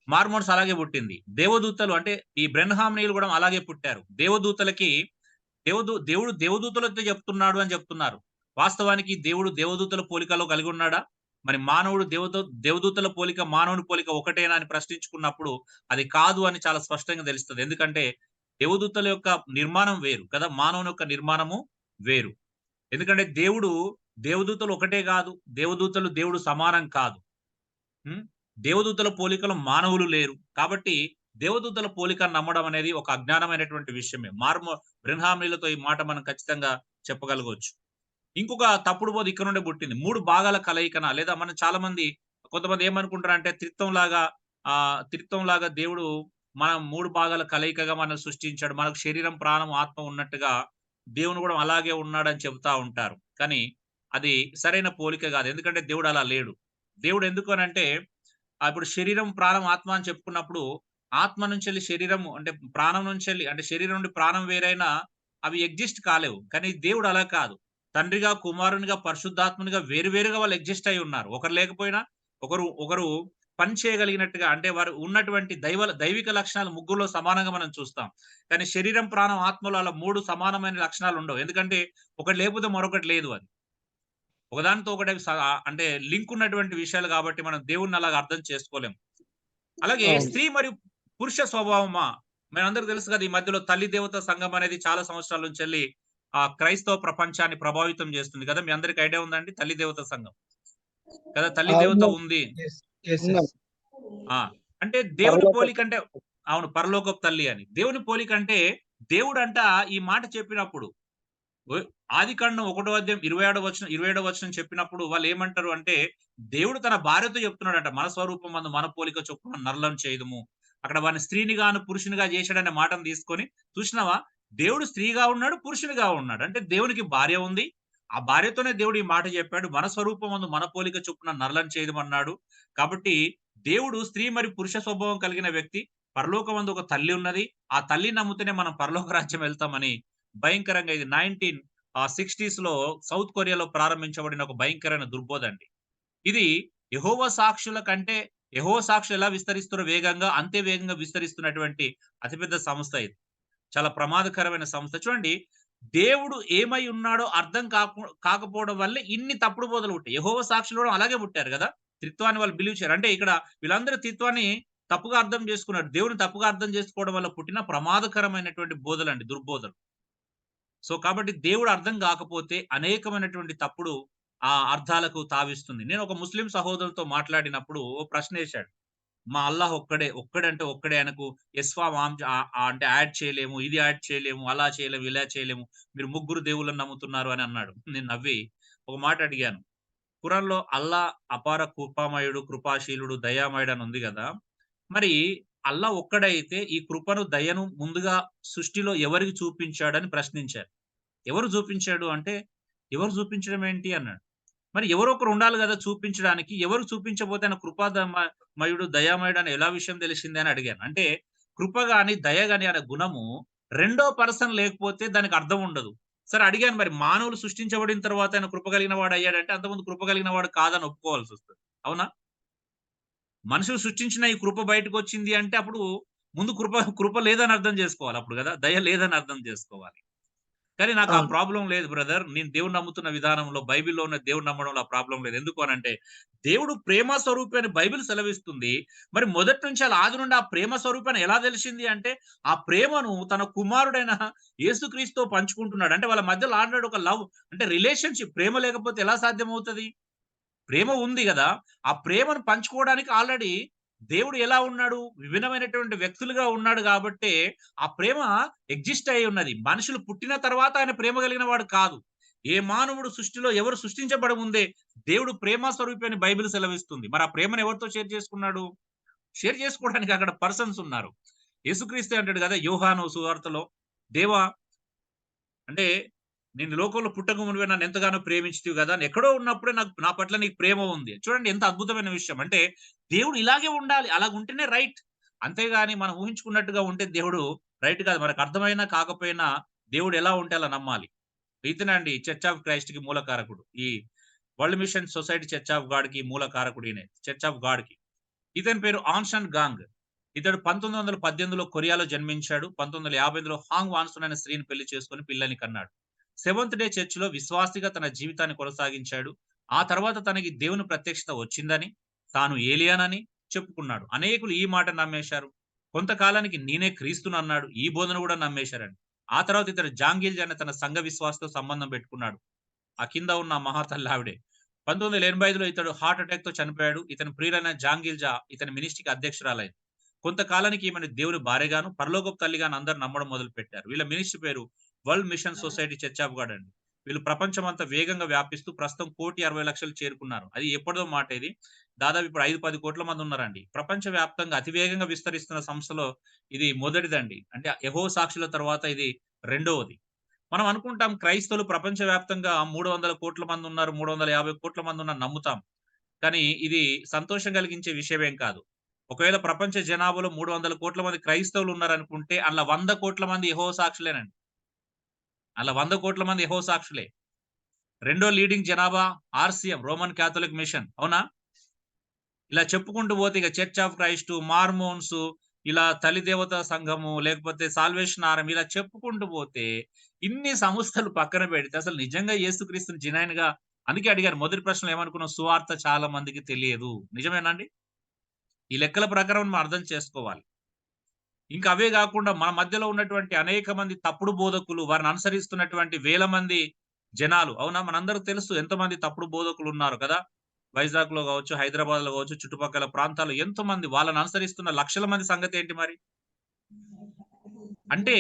మార్మోన్స్ అలాగే పుట్టింది. దేవదూతలు అంటే ఈ బ్రెన్హామ్‌నీయులు గూడా అలాగే పుట్టారు. దేవదూతలకి దేవుడు దేవదూతలతో చెప్తున్నాడు అని చెప్తున్నారు. వాస్తవానికి దేవుడు దేవదూతల పోలికలో కలిగి ఉన్నాడా? మరి మానవుడు దేవదూతల పోలిక, మానవుని పోలిక ఒకటేనా అని ప్రశ్నించుకున్నప్పుడు అది కాదు అని చాలా స్పష్టంగా తెలుస్తది. ఎందుకంటే దేవదూతల యొక్క నిర్మాణం వేరు కదా! మానవుని యొక్క నిర్మాణము వేరు. ఎందుకంటే దేవదూతలు ఒకటే గాదు. దేవుడు సమానం కాదు. హ్మ్. దేవదూతల పోలికలో మానవులు లేరు. కాబట్టి దేవదూతల పోలికను నమ్మడం అనేది ఒక అజ్ఞానమైనటువంటి విషయమే. బ్రెన్హామీలతో ఈ మాట మనం ఖచ్చితంగా చెప్పగలగొచ్చు. ఇంకొక తప్పుడు బోధ ఇక్కడ నుండే పుట్టింది. 3 భాగాల కలయికన లేదా మనం కొంతమంది ఏమనుకుంటారంటే త్రిత్వంలాగా దేవుడు మన 3 భాగాల కలయికగా మనల్ని సృష్టించాడు. మనకు శరీరం, ప్రాణం, ఆత్మ ఉన్నట్టుగా దేవుడు గూడా అలాగే ఉన్నాడని చెబుతా ఉంటారు. కానీ అది సరైన పోలిక గాదు. ఎందుకంటే దేవుడు అలా లేడు. దేవుడు ఎందుకు అనంటే ఇప్పుడు శరీరం, ప్రాణం, ఆత్మ అని చెప్పుకున్నప్పుడు ఆత్మ నుంచెళ్ళి శరీరము అంటే ప్రాణం నుంచెళ్ళి అంటే శరీరం నుండి ప్రాణం వేరైనా అవి ఎగ్జిస్ట్ కాలేవు. కానీ దేవుడు అలా కాదు. తండ్రిగా, కుమారునిగా, పరిశుద్ధాత్మునిగా వేరుగా వాళ్ళు ఎగ్జిస్ట్ అయ్యి ఉన్నారు. ఒకరు లేకపోయినా ఒకరు పని చేయగలిగినట్టుగా అంటే వారు ఉన్నటువంటి దైవిక లక్షణాలు ముగ్గురులో సమానంగా మనం చూస్తాం. కానీ శరీరం, ప్రాణం, ఆత్మలో అలా 3 సమానమైన లక్షణాలు ఉండవు. ఎందుకంటే ఒకటి లేకపోతే మరొకటి లేదు అది. ఒకదానితో ఒకటి అంటే లింక్ ఉన్నటువంటి విషయాలు కాబట్టి మనం దేవుడిని అలాగా అర్థం చేసుకోలేం. అలాగే అవును. స్త్రీ మరియు పురుష స్వభావమా మనందరికి తెలుసు కదా! ఈ మధ్యలో తల్లి దేవత సంఘం అనేది చాలా సంవత్సరాల నుంచెల్లి క్రైస్తవ ప్రపంచాన్ని ప్రభావితం చేస్తుంది కదా! మీ అందరికి ఐడియా ఉందండి తల్లి దేవత సంఘం. కదా! తల్లి దేవత అవును. ఉంది. యెస్. యెస్. ఉందండి. యెస్. ఆ! అంటే దేవుని పరలోక పోలికంటే అవును. పరలోకపు తల్లి అని. దేవుని పోలికంటే దేవుడంట ఈ మాట చెప్పినప్పుడు ఆదికాండం 1 అధ్యాయం 27వ వచనం చెప్పినప్పుడు వాళ్ళేమంటారు అంటే, దేవుడు తన భార్యతో చెప్తున్నాడంట. మన స్వరూపమందు మన పోలిక చొప్పున నరులను చేయుదుము. అక్కడ వాడిని స్త్రీని గాను, పురుషునిగా చేశాడనే మాటను తీసుకొని చూసినావా? దేవుడు స్త్రీగా ఉన్నాడు, పురుషునిగా ఉన్నాడు. అంటే దేవునికి భార్య ఉంది. ఆ భార్యతోనే దేవుడు ఈ మాట చెప్పాడు. మన స్వరూపమందు మన పోలిక చొప్పున నరులను చేయుదుమన్నాడు. కాబట్టి దేవుడు స్త్రీ మరియు పురుష స్వభావం కలిగిన వ్యక్తి. పరలోకమందు ఒక తల్లి ఉన్నది. ఆ తల్లిని నమ్మితేనే మనం పరలోక రాజ్యం వెళ్తామని భయంకరంగా ఇది 60స్‌లో సౌత్ కొరియాలో ప్రారంభించబడిన ఒక భయంకరమైన దుర్బోధండి. ఇది యెహోవా సాక్షుల కంటే యెహోవా సాక్షులు ఎలా విస్తరిస్తున్నారో వేగంగా, అంతే వేగంగా విస్తరిస్తున్నటువంటి అతిపెద్ద సంస్థ ఇది. చాలా ప్రమాదకరమైన సంస్థ. చూడండి దేవుడు ఏమై ఉన్నాడో అర్థం కాకపోవడం వల్లే ఇన్ని తప్పుడు బోధలు పుట్టాయి. యెహోవా సాక్షులు కూడా అలాగే పుట్టారు గదా! త్రిత్వాన్ని వాళ్ళు బిలీవ్ చేయరు. అంటే ఇక్కడ వీళ్ళందరూ త్రిత్వాన్ని తప్పుగా అర్థం చేసుకున్నారు. దేవుడిని తప్పుగా అర్థం చేసుకోవడం వల్ల పుట్టిన ప్రమాదకరమైనటువంటి బోధలండి, దుర్బోధలు. సో, కాబట్టి దేవుడు అర్థం గాకపోతే అనేకమైనటువంటి తప్పుడు అర్థాలకు తావిస్తుంది. నేను ఒక ముస్లిం సహోదరులతో మాట్లాడినప్పుడు ఓ ప్రశ్నేశాడు. మా అల్లాహ్ ఒక్కడే. ఒక్కడంటే ఒక్కడే ఆయనకు ఎస్వా వామ్ అంటే యాడ్ చేయలేము, ఇది యాడ్ చేయలేము, అలా చేయలేము, ఇలా చేయలేము. మీరు ముగ్గురు దేవుళ్ళని నమ్ముతున్నారు అని అన్నాడు. నేను నవ్వి ఒక మాట అడిగాను. ఖురాన్‌లో అల్లా అపార కృపామయుడు, కృపాశీలుడు, దయామయుడు అని ఉంది గదా! మరి అల్లా ఒక్కడైతే ఈ కృపను, దయను ముందుగా సృష్టిలో ఎవరికి చూపించాడని ప్రశ్నించారు. ఎవరు చూపించాడు అంటే, ఎవరు చూపించడం ఏంటి అన్నాడు. మరి ఎవరో ఒకరు ఉండాలి గదా! చూపించడానికి. ఎవరు చూపించబోతే ఆయన మయుడు, దయామయుడు అని ఎలా విషయం తెలిసింది అని అడిగాను. అంటే కృప గాని, దయ గాని అనే గుణము రెండో పర్సన్ లేకపోతే దానికి అర్థం ఉండదు. సరే అడిగాను మరి మానవులు సృష్టించబడిన తర్వాత ఆయన కృప కలిగిన వాడు అయ్యాడంటే అంతకుముందు కృప కలిగిన వాడు కాదని ఒప్పుకోవాల్సొస్తది. అవునా? మనుషులు సృష్టించిన ఈ కృప బయటకొచ్చింది అంటే అప్పుడు ముందు కృప కృప లేదని అర్థం జేసుకోవాలి అప్పుడు గదా! దయ లేదని అర్థం జేసుకోవాలి. కానీ నాకు ఆ అవును. ప్రాబ్లమ్ లేదు బ్రదర్. నేను దేవుడిని నమ్ముతున్న విధానంలో బైబిల్‌లో ఉన్న దేవుడిని నమ్మడంలో ఆ ప్రాబ్లమ్ లేదు. ఎందుకు అనంటే, దేవుడు ప్రేమ స్వరూపి అని బైబిల్ సెలవిస్తుంది. మరి మొదటి నుంచి అలా ఆది నుండి ఆ ప్రేమ స్వరూపి అని ఎలా తెలిసింది అంటే, ఆ ప్రేమను తన కుమారుడైన యేసుక్రీస్తుతో పంచుకుంటున్నాడు. అంటే వాళ్ళ మధ్యలో ఆల్రెడీ ఒక లవ్ అంటే రిలేషన్‌షిప్ ప్రేమ లేకపోతే ఎలా సాధ్యమవుతది? ప్రేమ ఉంది గదా! ఆ ప్రేమను పంచుకోవడానికి ఆల్రెడీ దేవుడు ఎలా ఉన్నాడు? విభిన్నమైనటువంటి వ్యక్తులుగా ఉన్నాడు గాబట్టే, ఆ ప్రేమ ఎగ్జిస్ట్ అయ్యి ఉన్నది. మనుషులు పుట్టిన తర్వాత ఆయన ప్రేమ కలిగిన వాడు కాదు. ఏ మానవుడు సృష్టిలో ఎవరు సృష్టించబడ ముందే దేవుడు ప్రేమ స్వరూపి అని బైబిల్ సెలవిస్తుంది. మరి ఆ ప్రేమను ఎవరితో షేర్ చేసుకున్నాడు? షేర్ చేసుకోవడానికి అక్కడ పర్సన్స్ ఉన్నారు. యేసుక్రీస్తే అంటాడు గదా! యోహాను సువార్తలో, దేవా అంటే నేను లోకంలో పుట్టక మునుపే నన్నెంతగానో ప్రేమించితివి గదా! ఎక్కడో ఉన్నప్పుడే నా పట్ల నీకు ప్రేమ ఉంది. చూడండి ఎంత అద్భుతమైన విషయం. అంటే దేవుడు ఇలాగే ఉండాలి. అలాగుంటేనే రైట్. అంతేగాని మనం ఊహించుకున్నట్టుగా ఉంటే దేవుడు రైట్ కాదు. మనకు అర్థమైనా కాకపోయినా దేవుడు ఎలా ఉంటే అలా నమ్మాలి. ఇతనే అండి చర్చ్ ఆఫ్ క్రైస్ట్‌కి మూల కారకుడు. ఈ world mission society church of గాడ్‌కి మూల కారకుడు ఈయనే. చర్చ్ ఆఫ్ గాడ్‌కి. ఇతని పేరు ఆన్‌షన్ గాంగ్. ఇతడు 1918లో కొరియాలో జన్మించాడు. 1958లో హాంగ్ వాన్సన్ అనే స్త్రీని పెళ్లి చేసుకొని పిల్లని కన్నాడు. సెవెంత్ డే చర్చ్‌లో విశ్వాసిగా తన జీవితాన్ని కొనసాగించాడు. ఆ తర్వాత తనకి దేవుని ప్రత్యక్షత వచ్చిందని, తాను ఏలియానని చెప్పుకున్నాడు. అనేకులు ఈ మాట నమ్మేశారు. కొంతకాలానికి నేనే క్రీస్తునన్నాడు. ఈ బోధన కూడా నమ్మేశారండి. ఆ తర్వాత ఇతడు జాంగిల్జ్ అనే తన సంఘ విశ్వాసతో సంబంధం పెట్టుకున్నాడు. ఆ కింద ఉన్న మహాతల్లి ఆవిడే. 1985లో ఇతడు హార్ట్ అటాక్‌తో చనిపోయాడు. ఇతని ప్రియులైన జాంగిల్జా ఇతని మినిస్ట్రీకి అధ్యక్షురాలైంది. కొంతకాలానికి ఈమెను దేవుని భార్యగాను, పరలోకపు తల్లిగాను అందరూ నమ్మడం మొదలుపెట్టారు. వీళ్ళ మినిస్ట్రీ పేరు world mission society church of God అండి. వీళ్ళు ప్రపంచమంతా వేగంగా వ్యాపిస్తూ ప్రస్తుతం 1,60,00,000 చేరుకున్నారు. అది ఎప్పటిదో మాట ఇది. దాదాపు ఇప్పుడు 5, 10 కోట్ల మంది ఉన్నారండి. ప్రపంచవ్యాప్తంగా అతివేగంగా విస్తరిస్తున్న సంస్థలో ఇది మొదటిదండి. అంటే యెహోవా సాక్షుల తర్వాత ఇది రెండవది. మనం అనుకుంటాం క్రైస్తవులు ప్రపంచవ్యాప్తంగా 300,00,00,000 మంది ఉన్నారు. 350,00,00,000 మంది ఉన్నారు నమ్ముతాం. కానీ ఇది సంతోషం కలిగించే విషయమేం కాదు. ఒకవేళ ప్రపంచ జనాభాలో 300,00,00,000 మంది క్రైస్తవులు ఉన్నారనుకుంటే, అందులో 100,00,00,000 మంది యెహోవా సాక్షులేనండి. అలా 100,00,00,000 మంది యెహోవా సాక్షులే. రెండో లీడింగ్ జనాభా ఆర్‌సీఎం రోమన్ కాథలిక్ మిషన్. అవునా? ఇలా చెప్పుకుంటూ పోతే ఇక చర్చ్ ఆఫ్ క్రైస్ట్, మార్మోన్స్ ఇలా తల్లి దేవతా సంఘము, లేకపోతే సాల్వేషన్ ఆర్మీ ఇలా చెప్పుకుంటూ పోతే ఇన్ని సంస్థలు పక్కన పెడితే అసలు నిజంగా యేసుక్రీస్తుని జెన్యూన్‌గా అందుకే అడిగారు మొదటి ప్రశ్నలో ఏమనుకున్నాం? సువార్త చాలా మందికి తెలియదు. నిజమేనా అండి? ఈ లెక్కల ప్రకారం మనం అర్థం చేసుకోవాలి. ఇంకా అవే గాకుండా మన మధ్యలో ఉన్నటువంటి అనేక మంది తప్పుడు బోధకులు, వారిని అనుసరిస్తున్నటువంటి వేల మంది జనాలు. అవునా? మనందరికి తెలుసు ఎంతమంది తప్పుడు బోధకులున్నారు కదా! వైజాగ్‌లో గావచ్చు, హైదరాబాద్‌లో గావచ్చు, చుట్టుపక్కల ప్రాంతాల్లో ఎంతోమంది వాళ్ళని అనుసరిస్తున్న లక్షల మంది సంగతేంటి మరి? అంటే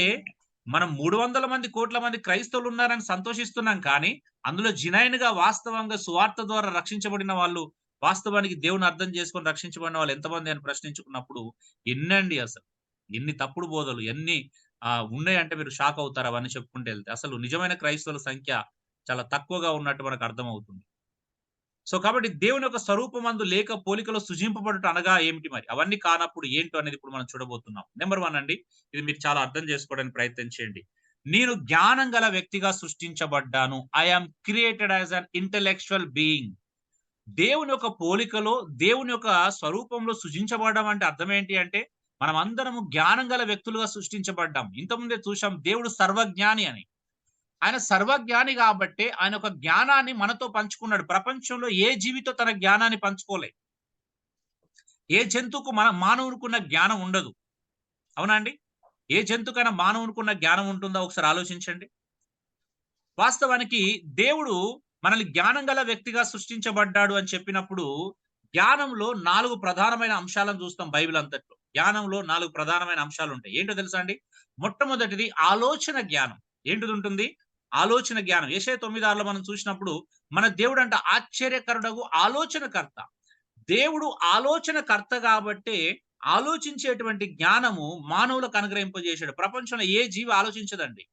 మనం 300 మంది, కోట్ల మంది క్రైస్తవులున్నారని సంతోషిస్తున్నాం కానీ, అందులో జినైన్‌గా వాస్తవంగా సువార్త ద్వారా రక్షించబడిన వాళ్ళు, వాస్తవానికి దేవుని అర్థం చేసుకొని రక్షించబడిన వాళ్ళు ఎంతమంది అని ప్రశ్నించుకున్నప్పుడు ఎన్నండి అసలు. ఎన్ని తప్పుడు బోధలు, ఎన్ని ఉన్నాయంటే మీరు షాక్ అవుతారు అవన్నీ చెప్పుకుంటూ ఎళ్తే. అసలు నిజమైన క్రైస్తవుల సంఖ్య చాలా తక్కువగా ఉన్నట్టు మనకు అర్థమవుతుంది. సో, కాబట్టి దేవుని యొక్క స్వరూపమందు లేక పోలికలో సృజింపబడుట అనగా ఏమిటి మరి? అవన్నీ కానప్పుడు ఏంటో అనేది ఇప్పుడు మనం చూడబోతున్నాం. నంబర్ 1 అండి. ఇది మీరు చాలా అర్థం చేసుకోవడానికి ప్రయత్నం చేయండి. నేను జ్ఞానం గల వ్యక్తిగా సృష్టించబడ్డాను. I am created as an intellectual being. దేవుని యొక్క పోలికలో, దేవుని యొక్క స్వరూపంలో సృజించబడడం అంటే అర్థం ఏంటి అంటే, మనమందరము జ్ఞానం గల వ్యక్తులుగా సృష్టించబడ్డాం. ఇంతకుముందే చూసాం దేవుడు సర్వజ్ఞాని అని. ఆయన సర్వజ్ఞాని గాబట్టే, ఆయన ఒక జ్ఞానాన్ని మనతో పంచుకున్నాడు. ప్రపంచంలో ఏ జీవితో తన జ్ఞానాన్ని పంచుకోలే. ఏ జంతువుకు మానవునికున్న జ్ఞానం ఉండదు. అవునా అండి? ఏ జంతువుకైనా మానవునికున్న జ్ఞానం ఉంటుందా? ఒకసారి ఆలోచించండి. వాస్తవానికి దేవుడు మనల్ని జ్ఞానం గల వ్యక్తిగా సృష్టించబడ్డాడు అని చెప్పినప్పుడు, జ్ఞానంలో 4 ప్రధానమైన అంశాలను చూస్తాం బైబిల్ అంతట్లో. జ్ఞానంలో 4 ప్రధానమైన అంశాలు ఉంటాయి. ఏంటో తెలుసా అండి? మొట్టమొదటిది ఆలోచన జ్ఞానం. ఏంటిదుంటుంది? ఆలోచన జ్ఞానం. యెషయా 9:6లో మనం చూసినప్పుడు మన దేవుడంట ఆశ్చర్యకరుడగు ఆలోచనకర్త. దేవుడు ఆలోచనకర్త గాబట్టే ఆలోచించేటువంటి జ్ఞానము మానవులకు అనుగ్రహింపజేశాడు. ప్రపంచంలో ఏ జీవి ఆలోచించదండి.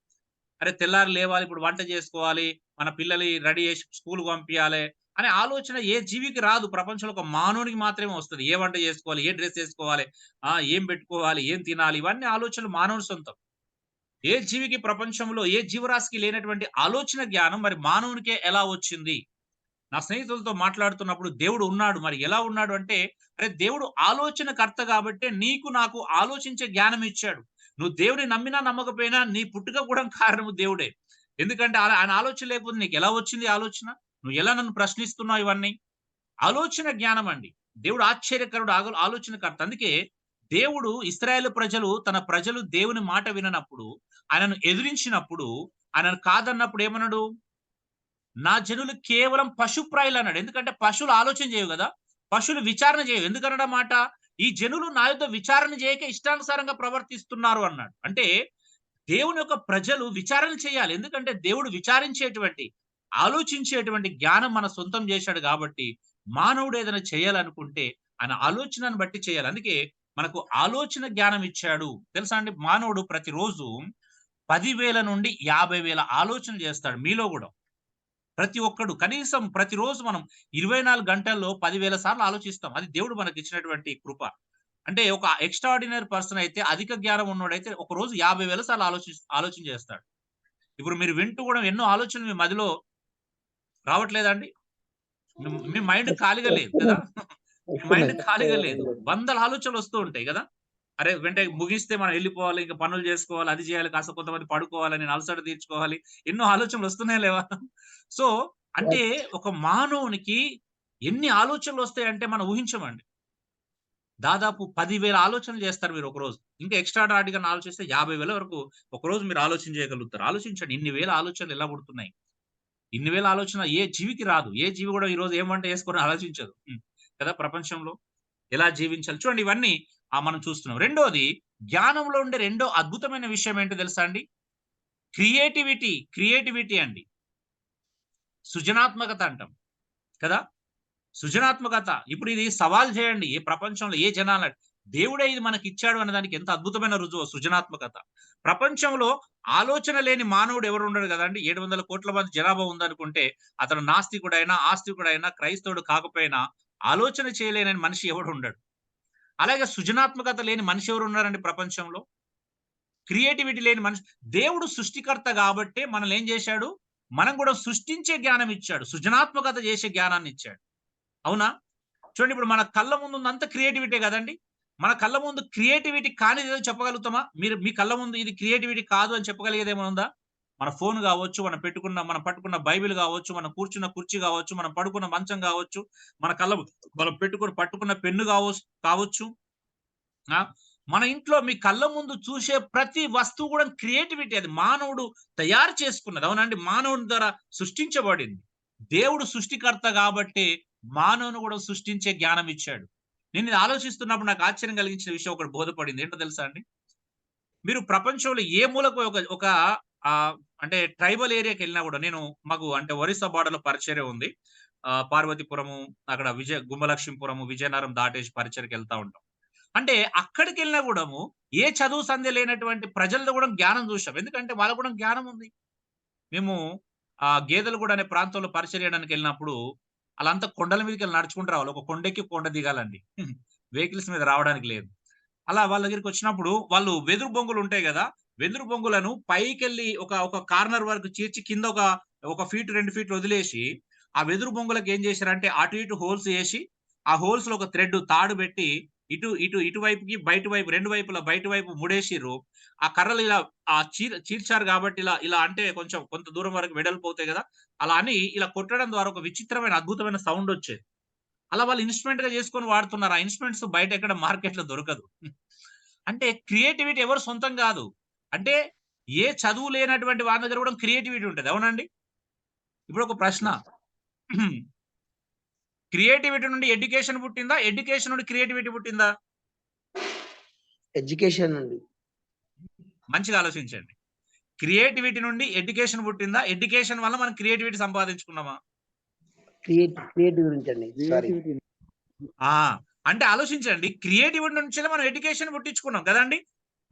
అరే తెల్లారి లేవాలి, ఇప్పుడు వంట జేసుకోవాలి, మన పిల్లల్ని రెడీ జేసి స్కూలుకి పంపియాలే అనే ఆలోచన ఏ జీవికి రాదు. ప్రపంచంలో ఒక మానవునికి మాత్రమే వస్తది. ఏ వంట జేసుకోవాలి, ఏ డ్రెస్ ఏసుకోవాలి, ఏం బెట్టుకోవాలి, ఏం తినాలి, ఇవన్నీ ఆలోచనలు మానవుని సొంతం. ఏ జీవికి ప్రపంచంలో ఏ జీవరాశికి లేనటువంటి ఆలోచన జ్ఞానం మరి మానవునికే ఎలా వచ్చింది? నా స్నేహితులతో మాట్లాడుతున్నప్పుడు దేవుడు ఉన్నాడు. మరి ఎలా ఉన్నాడు అంటే, అరే దేవుడు ఆలోచనకర్త గాబట్టే నీకు నాకు ఆలోచించే జ్ఞానం ఇచ్చాడు. నువ్వు దేవుడిని నమ్మినా నమ్మకపోయినా నీ పుట్టుక కూడా కారణము దేవుడే. ఎందుకంటే ఆయన ఆలోచన లేకపోతే నీకెలా వచ్చింది ఆలోచన? నువ్వు ఎలా నన్ను ప్రశ్నిస్తున్నావు ఇవన్నీ? ఆలోచన జ్ఞానం అండి. దేవుడు ఆశ్చర్యకరుడు, ఆలోచనకర్త. అందుకే దేవుడు ఇశ్రాయేలు ప్రజలు తన ప్రజలు దేవుని మాట విననప్పుడు, ఆయనను ఎదిరించినప్పుడు, ఆయనను కాదన్నప్పుడు ఏమన్నాడు? నా జనులు కేవలం పశుప్రాయులన్నాడు. ఎందుకంటే పశువులు ఆలోచన చేయవు గదా! పశువులు విచారణ చేయవు. ఎందుకన్నాడా మాట? ఈ జనులు నా యొద్ద విచారణ చేయక ఇష్టానుసారంగా ప్రవర్తిస్తున్నారు అన్నాడు. అంటే దేవుని యొక్క ప్రజలు విచారణ చేయాలి. ఎందుకంటే దేవుడు విచారించేటువంటి, ఆలోచించేటువంటి జ్ఞానం మన సొంతం చేశాడు గాబట్టి, మానవుడు ఏదైనా చేయాలనుకుంటే ఆయన ఆలోచనను బట్టి చేయాలి. అందుకే మనకు ఆలోచన జ్ఞానం ఇచ్చాడు. తెలుసా అండి? మానవుడు ప్రతిరోజు 10,000 నుండి 50,000 ఆలోచనలు చేస్తాడు. మీలో గూడా. ప్రతి ఒక్కడు కనీసం ప్రతిరోజు మనం 24 గంటల్లో 10,000 సార్లు ఆలోచిస్తాం. అది దేవుడు మనకిచ్చినటువంటి కృప. అంటే ఒక ఎక్స్ట్రార్డినరీ పర్సన్ అయితే అధిక జ్ఞానం ఉన్నోడైతే ఒక రోజు 50,000 సార్లు ఆలోచన చేస్తాడు. ఇప్పుడు మీరు వింటూ కూడా ఎన్నో ఆలోచనలు మీ మదిలో రావట్లేదా అండి? మీ మైండ్ ఖాళీగా లేదు కదా! మీ మైండ్ వస్తున్నాయి. ఖాళీగా లేదు. వందల ఆలోచనలు వస్తూ ఉంటాయి గదా! అరే! వెంటనే ముగిస్తే మనం ఎళ్ళిపోవాలి. ఇంక పనులు జేసుకోవాలి. అది జేయాలి. కాస్త కొంతమంది పడుకోవాలి. నేను అలసట తీర్చుకోవాలి. ఎన్నో ఆలోచనలు వస్తున్నాయా లేవా? సో, అంటే ఒక మానవునికి ఎన్ని ఆలోచనలొస్తాయంటే మనం ఊహించమండి. దాదాపు 10,000 ఆలోచనలు చేస్తారు మీరు ఒకరోజు. ఇంకా ఎక్స్ట్రార్డినరీగా ఆలోచిస్తే 50,000 వరకు ఒకరోజు మీరు ఆలోచన చేయగలుగుతారు. ఆలోచించండి ఇన్ని వేల ఆలోచనలు ఎలా పుడుతున్నాయి. ఇన్ని వేల ఆలోచన ఏ జీవికి రాదు. ఏ జీవి గూడా ఈరోజు ఏం వంట చేసుకొని ఆలోచించదు. కదా ప్రపంచంలో. ఎలా జీవించాలి. చూడండి ఇవన్నీ మనం చూస్తున్నాం. రెండోది జ్ఞానంలో ఉండే రెండో అద్భుతమైన విషయం ఏంటో తెలుసా అండి? క్రియేటివిటీ అండి. సృజనాత్మకత అంటాం. కదా! సృజనాత్మకత. ఇప్పుడు ఇది సవాల్ చేయండి. ఏ ప్రపంచంలో ఏ జనాల దేవుడే ఇది మనకిచ్చాడు అనే దానికి ఎంత అద్భుతమైన రుజువో సృజనాత్మకత. ప్రపంచంలో ఆలోచన లేని మానవుడు ఎవరు ఉండడు గదండీ! 700,00,00,000 మంది జనాభా ఉందనుకుంటే, అతను నాస్తికుడైనా, ఆస్తికుడైనా, క్రైస్తవుడు కాకపోయినా, ఆలోచన చేయలేనని మనిషి ఎవడు ఉండడు. అలాగే సృజనాత్మకత లేని మనిషి ఎవరున్నారండి ప్రపంచంలో? క్రియేటివిటీ లేని మనిషి దేవుడు సృష్టికర్త గాబట్టే మనల్ని ఏం జేశాడు? మనం గూడా సృష్టించే జ్ఞానం ఇచ్చాడు. సృజనాత్మకత జేసే జ్ఞానాన్నిచ్చాడు. అవునా? చూడండి ఇప్పుడు మన కళ్ళ ముందుందంతా క్రియేటివిటీ గదండీ! మన కళ్ళ ముందు క్రియేటివిటీ కానిదేదో చెప్పగలుగుతామా? మీరు మీ కళ్ళ ముందు ఇది క్రియేటివిటీ కాదు అని చెప్పగలిగేదేమైనా ఉందా? మన ఫోన్ గావచ్చు, మనం పట్టుకున్న బైబిల్ గావచ్చు, మనం కూర్చున్న కుర్చీ గావచ్చు, మనం పడుకున్న మంచం గావచ్చు, మన కళ్ళ మనం పట్టుకున్న పెన్ను కావచ్చు. ఆ! మన ఇంట్లో మీ కళ్ళ ముందు చూసే ప్రతి వస్తువు గూడా క్రియేటివిటీ అది మానవుడు తయారు చేసుకున్నది. అవునండి? మానవుని ద్వారా సృష్టించబడింది. దేవుడు సృష్టికర్త గాబట్టే మానవుని గూడా సృష్టించే జ్ఞానం ఇచ్చాడు. నేనిది ఆలోచిస్తున్నప్పుడు నాకు ఆశ్చర్యం కలిగించిన విషయం ఒకటి బోధపడింది. ఏంటో తెలుసా అండి? మీరు ప్రపంచంలో ఏ మూలకు ఒక ఒక అంటే ట్రైబల్ ఏరియాకెళ్ళినా గూడా మాకు అంటే ఒరిస్సా బోర్డర్‌లో పరిచర్య ఉంది. పార్వతీపురము, అక్కడ గుమ్మలక్ష్మీపురము, విజయనగరం దాటేసి పరిచర్యకెళ్తా ఉంటాం. అంటే అక్కడికెళ్ళినా గూడాము ఏ చదువు సంధ్య లేనటువంటి ప్రజల్లో గూడా జ్ఞానం జూసాం. ఎందుకంటే వాళ్ళకి గూడా జ్ఞానం ఉంది. మేము గేదెలగూడ అనే ప్రాంతంలో పరిచర్య చేయడానికెళ్ళినప్పుడు ఆళ్ళంతా కొండల మీదకెళ్ళి నడుచుకుంటూ రావాలి. ఒక కొండెక్కి కొండ దిగాలండి. వెహికల్స్ మీద రావడానికి లేదు. అలా వాళ్ళ దగ్గరికొచ్చినప్పుడు వాళ్ళు వెదురు బొంగులుంటాయి గదా! వెదురు బొంగులను పైకెళ్ళి ఒక కార్నర్ వరకు చీల్చి కింద ఒక ఫీట్, 2 ఫీట్లు వదిలేసి, ఆ వెదురు బొంగులకి ఏం జేశారంటే అటు ఇటు హోల్స్ ఏసి, ఆ హోల్స్‌లో ఒక తాడు బెట్టి ఇటువైపుకి బయట వైపు 2 వైపులా బయట వైపు ముడేసిర్రు. ఆ కర్రలు ఇలా చీల్చారు గాబట్టి ఇలా అంటే కొంత దూరం వరకు వెడల్పవుతాయి గదా! అలా అని ఇలా కొట్టడం ద్వారా ఒక విచిత్రమైన అద్భుతమైన సౌండొచ్చేది. అలా వాళ్ళు ఇన్‌స్ట్రుమెంట్‌గా జేసుకొని వాడుతున్నారు. ఆ ఇన్‌స్ట్రుమెంట్స్ బయట ఎక్కడ మార్కెట్‌లో దొరకదు. అంటే క్రియేటివిటీ ఎవరి సొంతం గాదు. అంటే ఏ చదువు లేనటువంటి వారి దగ్గర గూడా క్రియేటివిటీ ఉంటది. అవునండి? ఇప్పుడొక ప్రశ్న. క్రియేటివిటీ నుండి ఎడ్యుకేషన్ పుట్టిందా? ఎడ్యుకేషన్ నుండి క్రియేటివిటీ పుట్టిందా? ఎడ్యుకేషన్ నుండి. మంచిగా ఆలోచించండి. క్రియేటివిటీ నుండి ఎడ్యుకేషన్ పుట్టిందా? ఎడ్యుకేషన్ వల్ల మనం క్రియేటివిటీ సంపాదించుకున్నామా? క్రియేటివ్ గురించండి. సారీ. ఆ! అంటే ఆలోచించండి. క్రియేటివిటీ నుంచే మనం ఎడ్యుకేషన్ పుట్టించుకున్నాం కదండీ!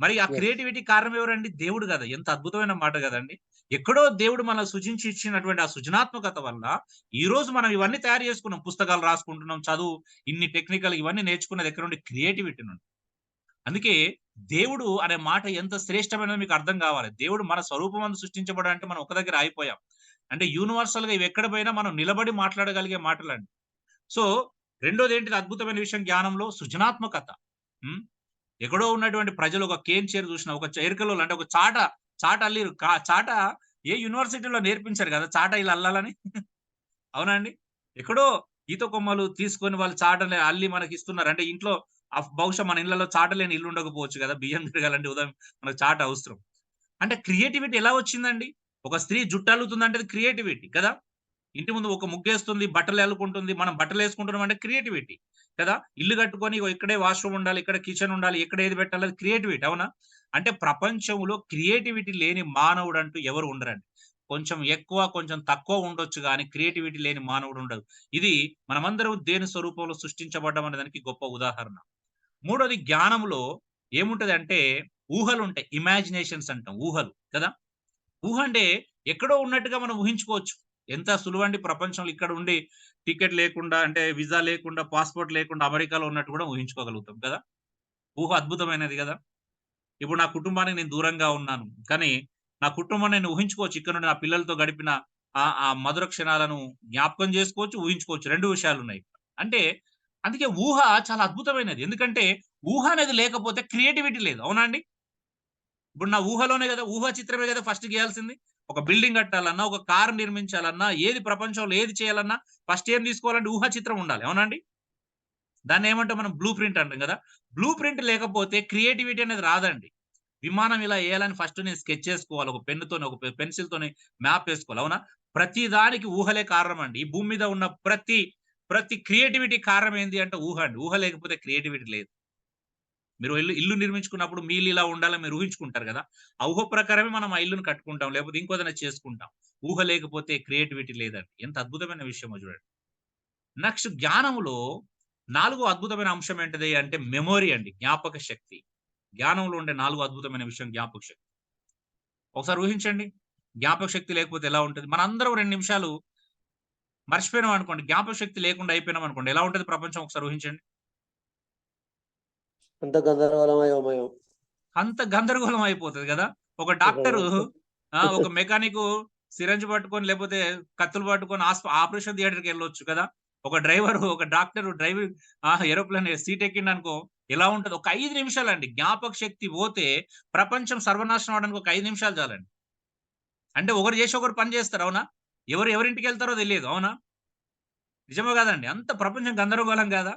మరి ఆ యెస్. క్రియేటివిటీ కారణం ఎవరండి? దేవుడు గదా! ఎంత అద్భుతమైన మాట గదండీ! ఎక్కడో దేవుడు మనల్ని సృజించి ఇచ్చినటువంటి ఆ సృజనాత్మకత వల్ల ఈరోజు మనం ఇవన్నీ తయారు చేసుకున్నాం. పుస్తకాలు రాసుకుంటున్నాం. చదువు ఇన్ని టెక్నికల్ ఇవన్నీ నేర్చుకున్నది ఎక్కడ నుండి? క్రియేటివిటీ నుండి. అందుకే దేవుడు అనే మాట ఎంత శ్రేష్టమైనదో మీకు అర్థం గావాలి. దేవుడు మన స్వరూపమందు సృష్టించబడంటే మనం ఒక దగ్గర ఆగిపోయాం. అంటే యూనివర్సల్‌గా ఇవెక్కడ పోయినా మనం నిలబడి మాట్లాడగలిగే మాటలండి. సో, రెండోదేంటిది అద్భుతమైన విషయం జ్ఞానంలో సృజనాత్మకత. హ్మ్. ఎక్కడో ఉన్నటువంటి ప్రజలు ఒక కేన్ చైర్ చూసినా, ఒక ఎరుకలోళ్ళు అంటే ఒక చాట అల్లిర్రు. చాట ఏ యూనివర్సిటీలో నేర్పించరు గదా! చాట ఇలా అల్లాలని. అవునా అండి? ఎక్కడో ఈత కొమ్మలు తీసుకొని వాళ్ళు చాటని అల్లి మనకిస్తున్నారు. అంటే ఇంట్లో బహుశా మన ఇళ్ళలో చాట లేని ఇల్లు ఉండకపోవచ్చు గదా! బియ్యం పెరగాలంటే ఉదయం మనకు చాట అవసరం. అంటే క్రియేటివిటీ ఎలా వచ్చిందండి? ఒక స్త్రీ జుట్టల్లుతుందంటే అది క్రియేటివిటీ కదా! ఇంటి ముందు ఒక ముగ్గేస్తుంది, బట్టలు అల్లుకుంటుంది. మనం బట్టలేసుకుంటున్నాం అంటే క్రియేటివిటీ కదా! ఇల్లు కట్టుకొని ఇగో ఇక్కడే వాష్‌రూమ్ ఉండాలి, ఇక్కడ కిచెన్ ఉండాలి, ఎక్కడ ఏది పెట్టాలి అది క్రియేటివిటీ అవునా? అంటే ప్రపంచంలో క్రియేటివిటీ లేని మానవుడంటూ ఎవరు ఉండరండి. కొంచెం ఎక్కువ, కొంచెం తక్కువ ఉండొచ్చు గానీ క్రియేటివిటీ లేని మానవుడు ఉండదు. ఇది మనమందరం దేని స్వరూపంలో సృష్టించబడ్డాం అనే దానికి గొప్ప ఉదాహరణ. మూడోది జ్ఞానంలో ఏముంటదంటే ఊహలుంటాయి. ఇమాజినేషన్స్ అంటాం. ఊహలు కదా! ఊహ అంటే ఎక్కడో ఉన్నట్టుగా మనం ఊహించుకోవచ్చు. ఎంత సులువండి ప్రపంచంలో ఇక్కడ ఉండి టికెట్ లేకుండా అంటే విజా లేకుండా, పాస్‌పోర్ట్ లేకుండా అమెరికాలో ఉన్నట్టు కూడా ఊహించుకోగలుగుతాం కదా! ఊహ అద్భుతమైనది గదా! ఇప్పుడు నా కుటుంబానికి నేను దూరంగా ఉన్నాను. కానీ నా కుటుంబాన్ని నేను ఊహించుకోవచ్చు. ఇక్కడ నుండి నా పిల్లలతో గడిపిన ఆ మధుర క్షణాలను జ్ఞాపకం జేసుకోవచ్చు, ఊహించుకోవచ్చు. 2 విషయాలున్నాయి. అంటే అందుకే ఊహ చాలా అద్భుతమైనది. ఎందుకంటే ఊహ అనేది లేకపోతే క్రియేటివిటీ లేదు. అవునా అండి? ఇప్పుడు నా ఊహలోనే గదా! ఊహా చిత్రమే గదా! ఫస్ట్ గీయాల్సింది. ఒక బిల్డింగ్ కట్టాలన్నా, ఒక కార్ నిర్మించాలన్నా, ఏది ప్రపంచంలో ఏది చేయాలన్నా ఫస్ట్ ఏం తీసుకోవాలంటే ఊహా చిత్రం ఉండాలి. అవునండి? దాన్నేమంటాం మనం బ్లూ ప్రింట్ అంటాం గదా! బ్లూ ప్రింట్ లేకపోతే క్రియేటివిటీ అనేది రాదండి. విమానం ఇలా ఎయాలని ఫస్ట్ నేను స్కెచ్ చేసుకోవాలి. ఒక పెన్నుతోని, ఒక పెన్సిల్‌తోని మ్యాప్ ఏసుకోవాలి. అవునా? ప్రతి దానికి ఊహలే కారణమండి. ఈ భూమి మీద ఉన్న ప్రతి క్రియేటివిటీ కారణం ఏంది అంటే ఊహ అండి. ఊహ లేకపోతే క్రియేటివిటీ లేదు. మీరు ఇల్లు నిర్మించుకున్నప్పుడు మీ ఇల్లు ఇలా ఉండాలని మీరు ఊహించుకుంటారు గదా! ఆ ఊహ ప్రకారమే మనం ఆ ఇల్లుని కట్టుకుంటాం. లేకపోతే ఇంకోదైనా చేసుకుంటాం. ఊహ లేకపోతే క్రియేటివిటీ లేదండి. ఎంత అద్భుతమైన విషయమో చూడండి. నెక్స్ట్ జ్ఞానములో నాలుగో అద్భుతమైన అంశం ఏంటిది అంటే మెమోరీ అండి. జ్ఞాపక శక్తి. జ్ఞానంలో ఉండే నాలుగో అద్భుతమైన విషయం జ్ఞాపక శక్తి. ఒకసారి ఊహించండి. జ్ఞాపక శక్తి లేకపోతే ఎలా ఉంటది? మనందరం 2 నిమిషాలు మర్చిపోయినాం అనుకోండి. జ్ఞాపక శక్తి లేకుండా అయిపోయినాం అనుకోండి. ఎలా ఉంటది ప్రపంచం ఒకసారి ఊహించండి. అంత గందరగోళం, అయోమయం. అంత గందరగోళం అయిపోతది గదా! ఒక డాక్టరు ఒక మెకానికు సిరంజ్ పట్టుకొని లేపోతే కత్తులు పట్టుకొని ఆపరేషన్ థియేటర్‌కెళ్ళొచ్చు కదా! ఒక డాక్టరు డ్రైవింగ్ ఏరోప్లేన్ సీట్ ఎక్కిండనుకో ఎలా ఉంటది? ఒక 5 నిమిషాలండి. జ్ఞాపక శక్తి పోతే ప్రపంచం సర్వనాశనం అవ్వడానికి ఒక 5 నిమిషాలు చాలండి. అంటే ఒకరు చేసి ఒకరు పని చేస్తారు. అవునా? ఎవరింటికెళ్తారో తెలీదు. అవునా? నిజమా కాదండి? అంత ప్రపంచం గందరగోళం కాదా?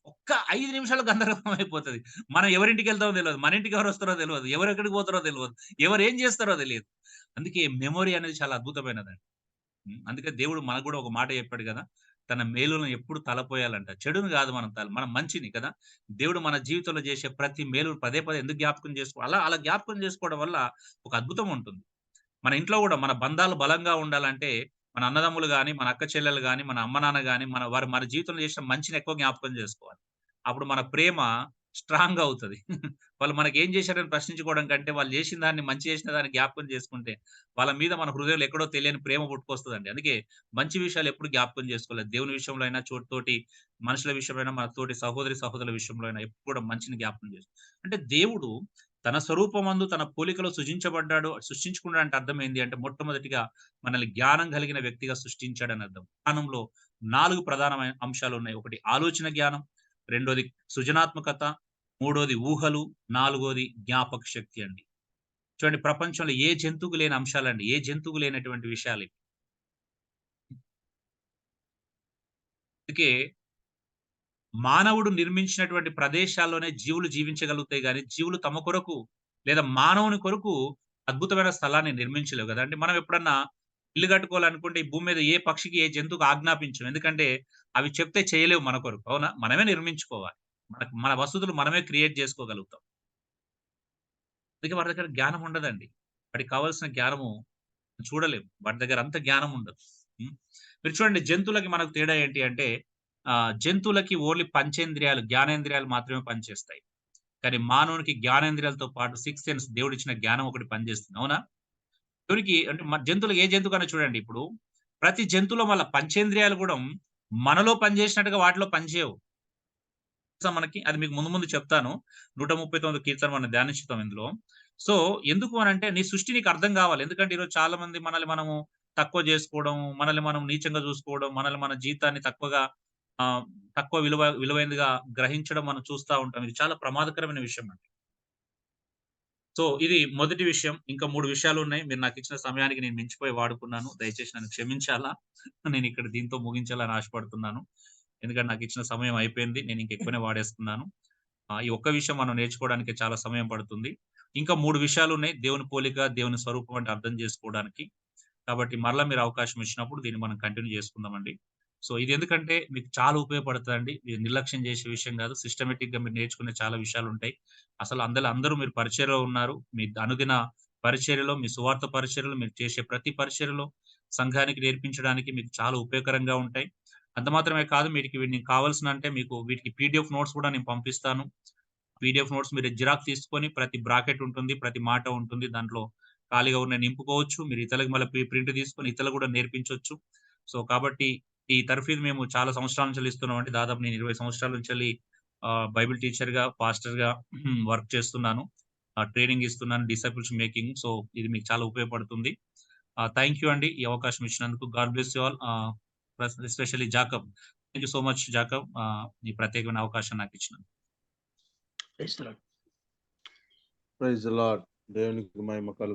ఒక్క 5 నిమిషాల్లో గందరగోళం అయిపోతది. మనం ఎవరింటికెళ్తామో తెలవదు. మన ఇంటికి ఎవరొస్తారో తెలవదు. ఎవరెక్కడికి పోతారో తెలవదు. ఎవరేం చేస్తారో తెలియదు. అందుకే మెమోరీ అనేది చాలా అద్భుతమైనదండి. అందుకే దేవుడు మనకు గూడా ఒక మాట చెప్పాడు గదా! తన మేలులను ఎప్పుడు తలపోయాలంట. చెడుని గాదు మనం మంచిని కదా! దేవుడు మన జీవితంలో చేసే ప్రతి మేలును పదే పదే ఎందుకు జ్ఞాపకం అలా జ్ఞాపకం చేసుకోవడం వల్ల ఒక అద్భుతం ఉంటుంది. మన ఇంట్లో గూడా మన బంధాలు బలంగా ఉండాలంటే, మన అన్నదమ్ములు గాని, మన అక్క చెల్లెలు గాని, మన అమ్మ నాన్న గాని, మన జీవితంలో చేసిన మంచిని ఎక్కువ జ్ఞాపకం జేసుకోవాలి. అప్పుడు మన ప్రేమ స్ట్రాంగ్‌గా అవుతది. వాళ్ళు మనకేం జేశారని ప్రశ్నించుకోవడం కంటే, వాళ్ళు జేసిన దాన్ని మంచి చేసిన దాన్ని జ్ఞాపకం చేసుకుంటే, వాళ్ళ మీద మన హృదయంలో ఎక్కడో తెలియని ప్రేమ పుట్టుకొస్తదండి. అందుకే మంచి విషయాలు ఎప్పుడు జ్ఞాపకం జేసుకోవాలి. దేవుని విషయంలో అయినా, తోటి మనుషుల విషయంలో అయినా, మన తోటి సహోదరుల విషయంలో అయినా ఎప్పుడు కూడా మంచిని జ్ఞాపకం అంటే దేవుడు తన స్వరూపమందు తన పోలికలో సృష్టించుకున్నాడు అంటే అర్థం ఏంది అంటే మొట్టమొదటిగా మనల్ని జ్ఞానం కలిగిన వ్యక్తిగా సృష్టించాడని అర్థం. జ్ఞానంలో 4 ప్రధానమైన అంశాలున్నాయి. ఒకటి ఆలోచన జ్ఞానం, రెండోది సృజనాత్మకత, మూడోది ఊహలు, నాలుగోది జ్ఞాపక శక్తి అండి. చూడండి ప్రపంచంలో ఏ జంతువుకు లేని అంశాలండి. ఏ జంతువుకు లేనటువంటి విషయాలివి. అందుకే మానవుడు నిర్మించినటువంటి ప్రదేశాల్లోనే జీవులు జీవించగలుగుతాయి గానీ, జీవులు తమ కొరకు లేదా మానవుని కొరకు అద్భుతమైన స్థలాన్ని నిర్మించలేవు గదండీ! మనం ఎప్పుడన్నా ఇల్లు కట్టుకోవాలనుకుంటే ఈ భూమి మీద ఏ పక్షికి, ఏ జంతువుకి ఆజ్ఞాపించం. ఎందుకంటే అవి చెప్తే చేయలేవు మన కొరకు. అవునా? మనమే నిర్మించుకోవాలి. మన వసతులు మనమే క్రియేట్ చేసుకోగలుగుతాం. అందుకే వాడి దగ్గర జ్ఞానం ఉండదండి. వాడికి కావాల్సిన జ్ఞానము చూడలేము. వాడి దగ్గర అంత జ్ఞానం ఉండదు. హ్మ్. మీరు చూడండి జంతువులకి మనకు తేడా ఏంటి అంటే జంతువులకి ఓన్లీ పంచేంద్రియాలు, జ్ఞానేంద్రియాలు మాత్రమే పనిచేస్తాయి. కానీ మానవునికి జ్ఞానేంద్రియాలతో పాటు సిక్స్త్ సెన్స్ దేవుడిచ్చిన జ్ఞానం ఒకటి పనిచేస్తుంది. అవునా? దేవునికి అంటే జంతువులు ఏ జంతువుకన్నా చూడండి ఇప్పుడు ప్రతి జంతువులో మళ్ళా పంచేంద్రియాలు గూడా మనలో పనిచేసినట్టుగా వాటిలో పనిచేయవు. తెలుసా మనకి? అది మీకు ముందు ముందు చెప్తాను. 139 కీర్తన మనం ధ్యానించుతాం ఇందులో. సో, ఎందుకు అనంటే నీ సృష్టి నీకు అర్థం గావాలి. ఎందుకంటే ఈరోజు చాలా మంది మనల్ని మనము తక్కువ జేసుకోవడం, మనల్ని మనం నీచంగా జూసుకోవడం, మనల్ని మన జీవితాన్ని తక్కువగా ఆహ్, తక్కువ విలువైనదిగా గ్రహించడం మనం చూస్తా ఉంటాం. ఇది చాలా ప్రమాదకరమైన విషయం అండి. సో, ఇది మొదటి విషయం. ఇంకా 3 విషయాలున్నాయి. మీరు నాకిచ్చిన సమయానికి నేను మించిపోయి వాడుకున్నాను. దయచేసి నన్ను క్షమించాలా? నేనిక్కడ దీంతో ముగించాలని ఆశపడుతున్నాను. ఎందుకంటే నాకిచ్చిన సమయం అయిపోయింది. నేనింక ఎక్కువనే వాడేస్తున్నాను. ఈ ఒక్క విషయం మనం నేర్చుకోవడానికే చాలా సమయం పడుతుంది. ఇంకా 3 విషయాలున్నాయి. దేవుని పోలిక, దేవుని స్వరూపం అంటే అర్థం చేసుకోవడానికి. కాబట్టి మరలా మీరు అవకాశం ఇచ్చినప్పుడు దీన్ని మనం కంటిన్యూ చేసుకుందామండి. సో, ఇదెందుకంటే మీకు చాలా ఉపయోగపడతదండి. ఇది నిర్లక్ష్యం చేసే విషయం గాదు. సిస్టమాటిక్‌గా మీరు నేర్చుకునే చాలా విషయాలుంటాయి. అసలు అందరూ మీరు పరిచర్యలో ఉన్నారు. మీ అనుదిన పరిచర్యలో, మీ సువార్త పరిచర్యలో, మీరు చేసే ప్రతి పరిచర్యలో సంఘానికి నేర్పించడానికి మీకు చాలా ఉపయోగకరంగా ఉంటాయి. అంత మాత్రమే కాదు వీటికి కావాల్సినంటే మీకు వీటికి పీడీఎఫ్ నోట్స్ కూడా నేను పంపిస్తాను. పీడీఎఫ్ నోట్స్ మీరు జిరాక్స్ తీసుకొని ప్రతి బ్రాకెట్ ఉంటుంది. ప్రతి మాట ఉంటుంది. దాంట్లో ఖాళీగా ఉన్నయి నింపుకోవచ్చు. మీరు ఇతరులకు మళ్ళీ ప్రింట్ తీసుకొని ఇతరులకు గూడా నేర్పించొచ్చు. సో, కాబట్టి ఈ తర్ఫీదు మేము చాలా సంవత్సరాల నుంచెల్లి ఇస్తున్నామండి. దాదాపు నేను 20 సంవత్సరాల నుంచెల్లి బైబిల్ టీచర్‌గా, పాస్టర్‌గా వర్క్ చేస్తున్నాను. ట్రైనింగ్ ఇస్తున్నాను. Disciples making. సో, ఇది మీకు చాలా ఉపయోగపడుతుంది. థాంక్ యూ అండి. ఈ అవకాశం ఇచ్చినందుకు. God bless you all. Especially Jacob. Thank you so much Jacob. ఈ ప్రత్యేకమైన అవకాశం నాకిచ్చినందుకు. Praise the lord. దేవునికి మహిమ కలుగును.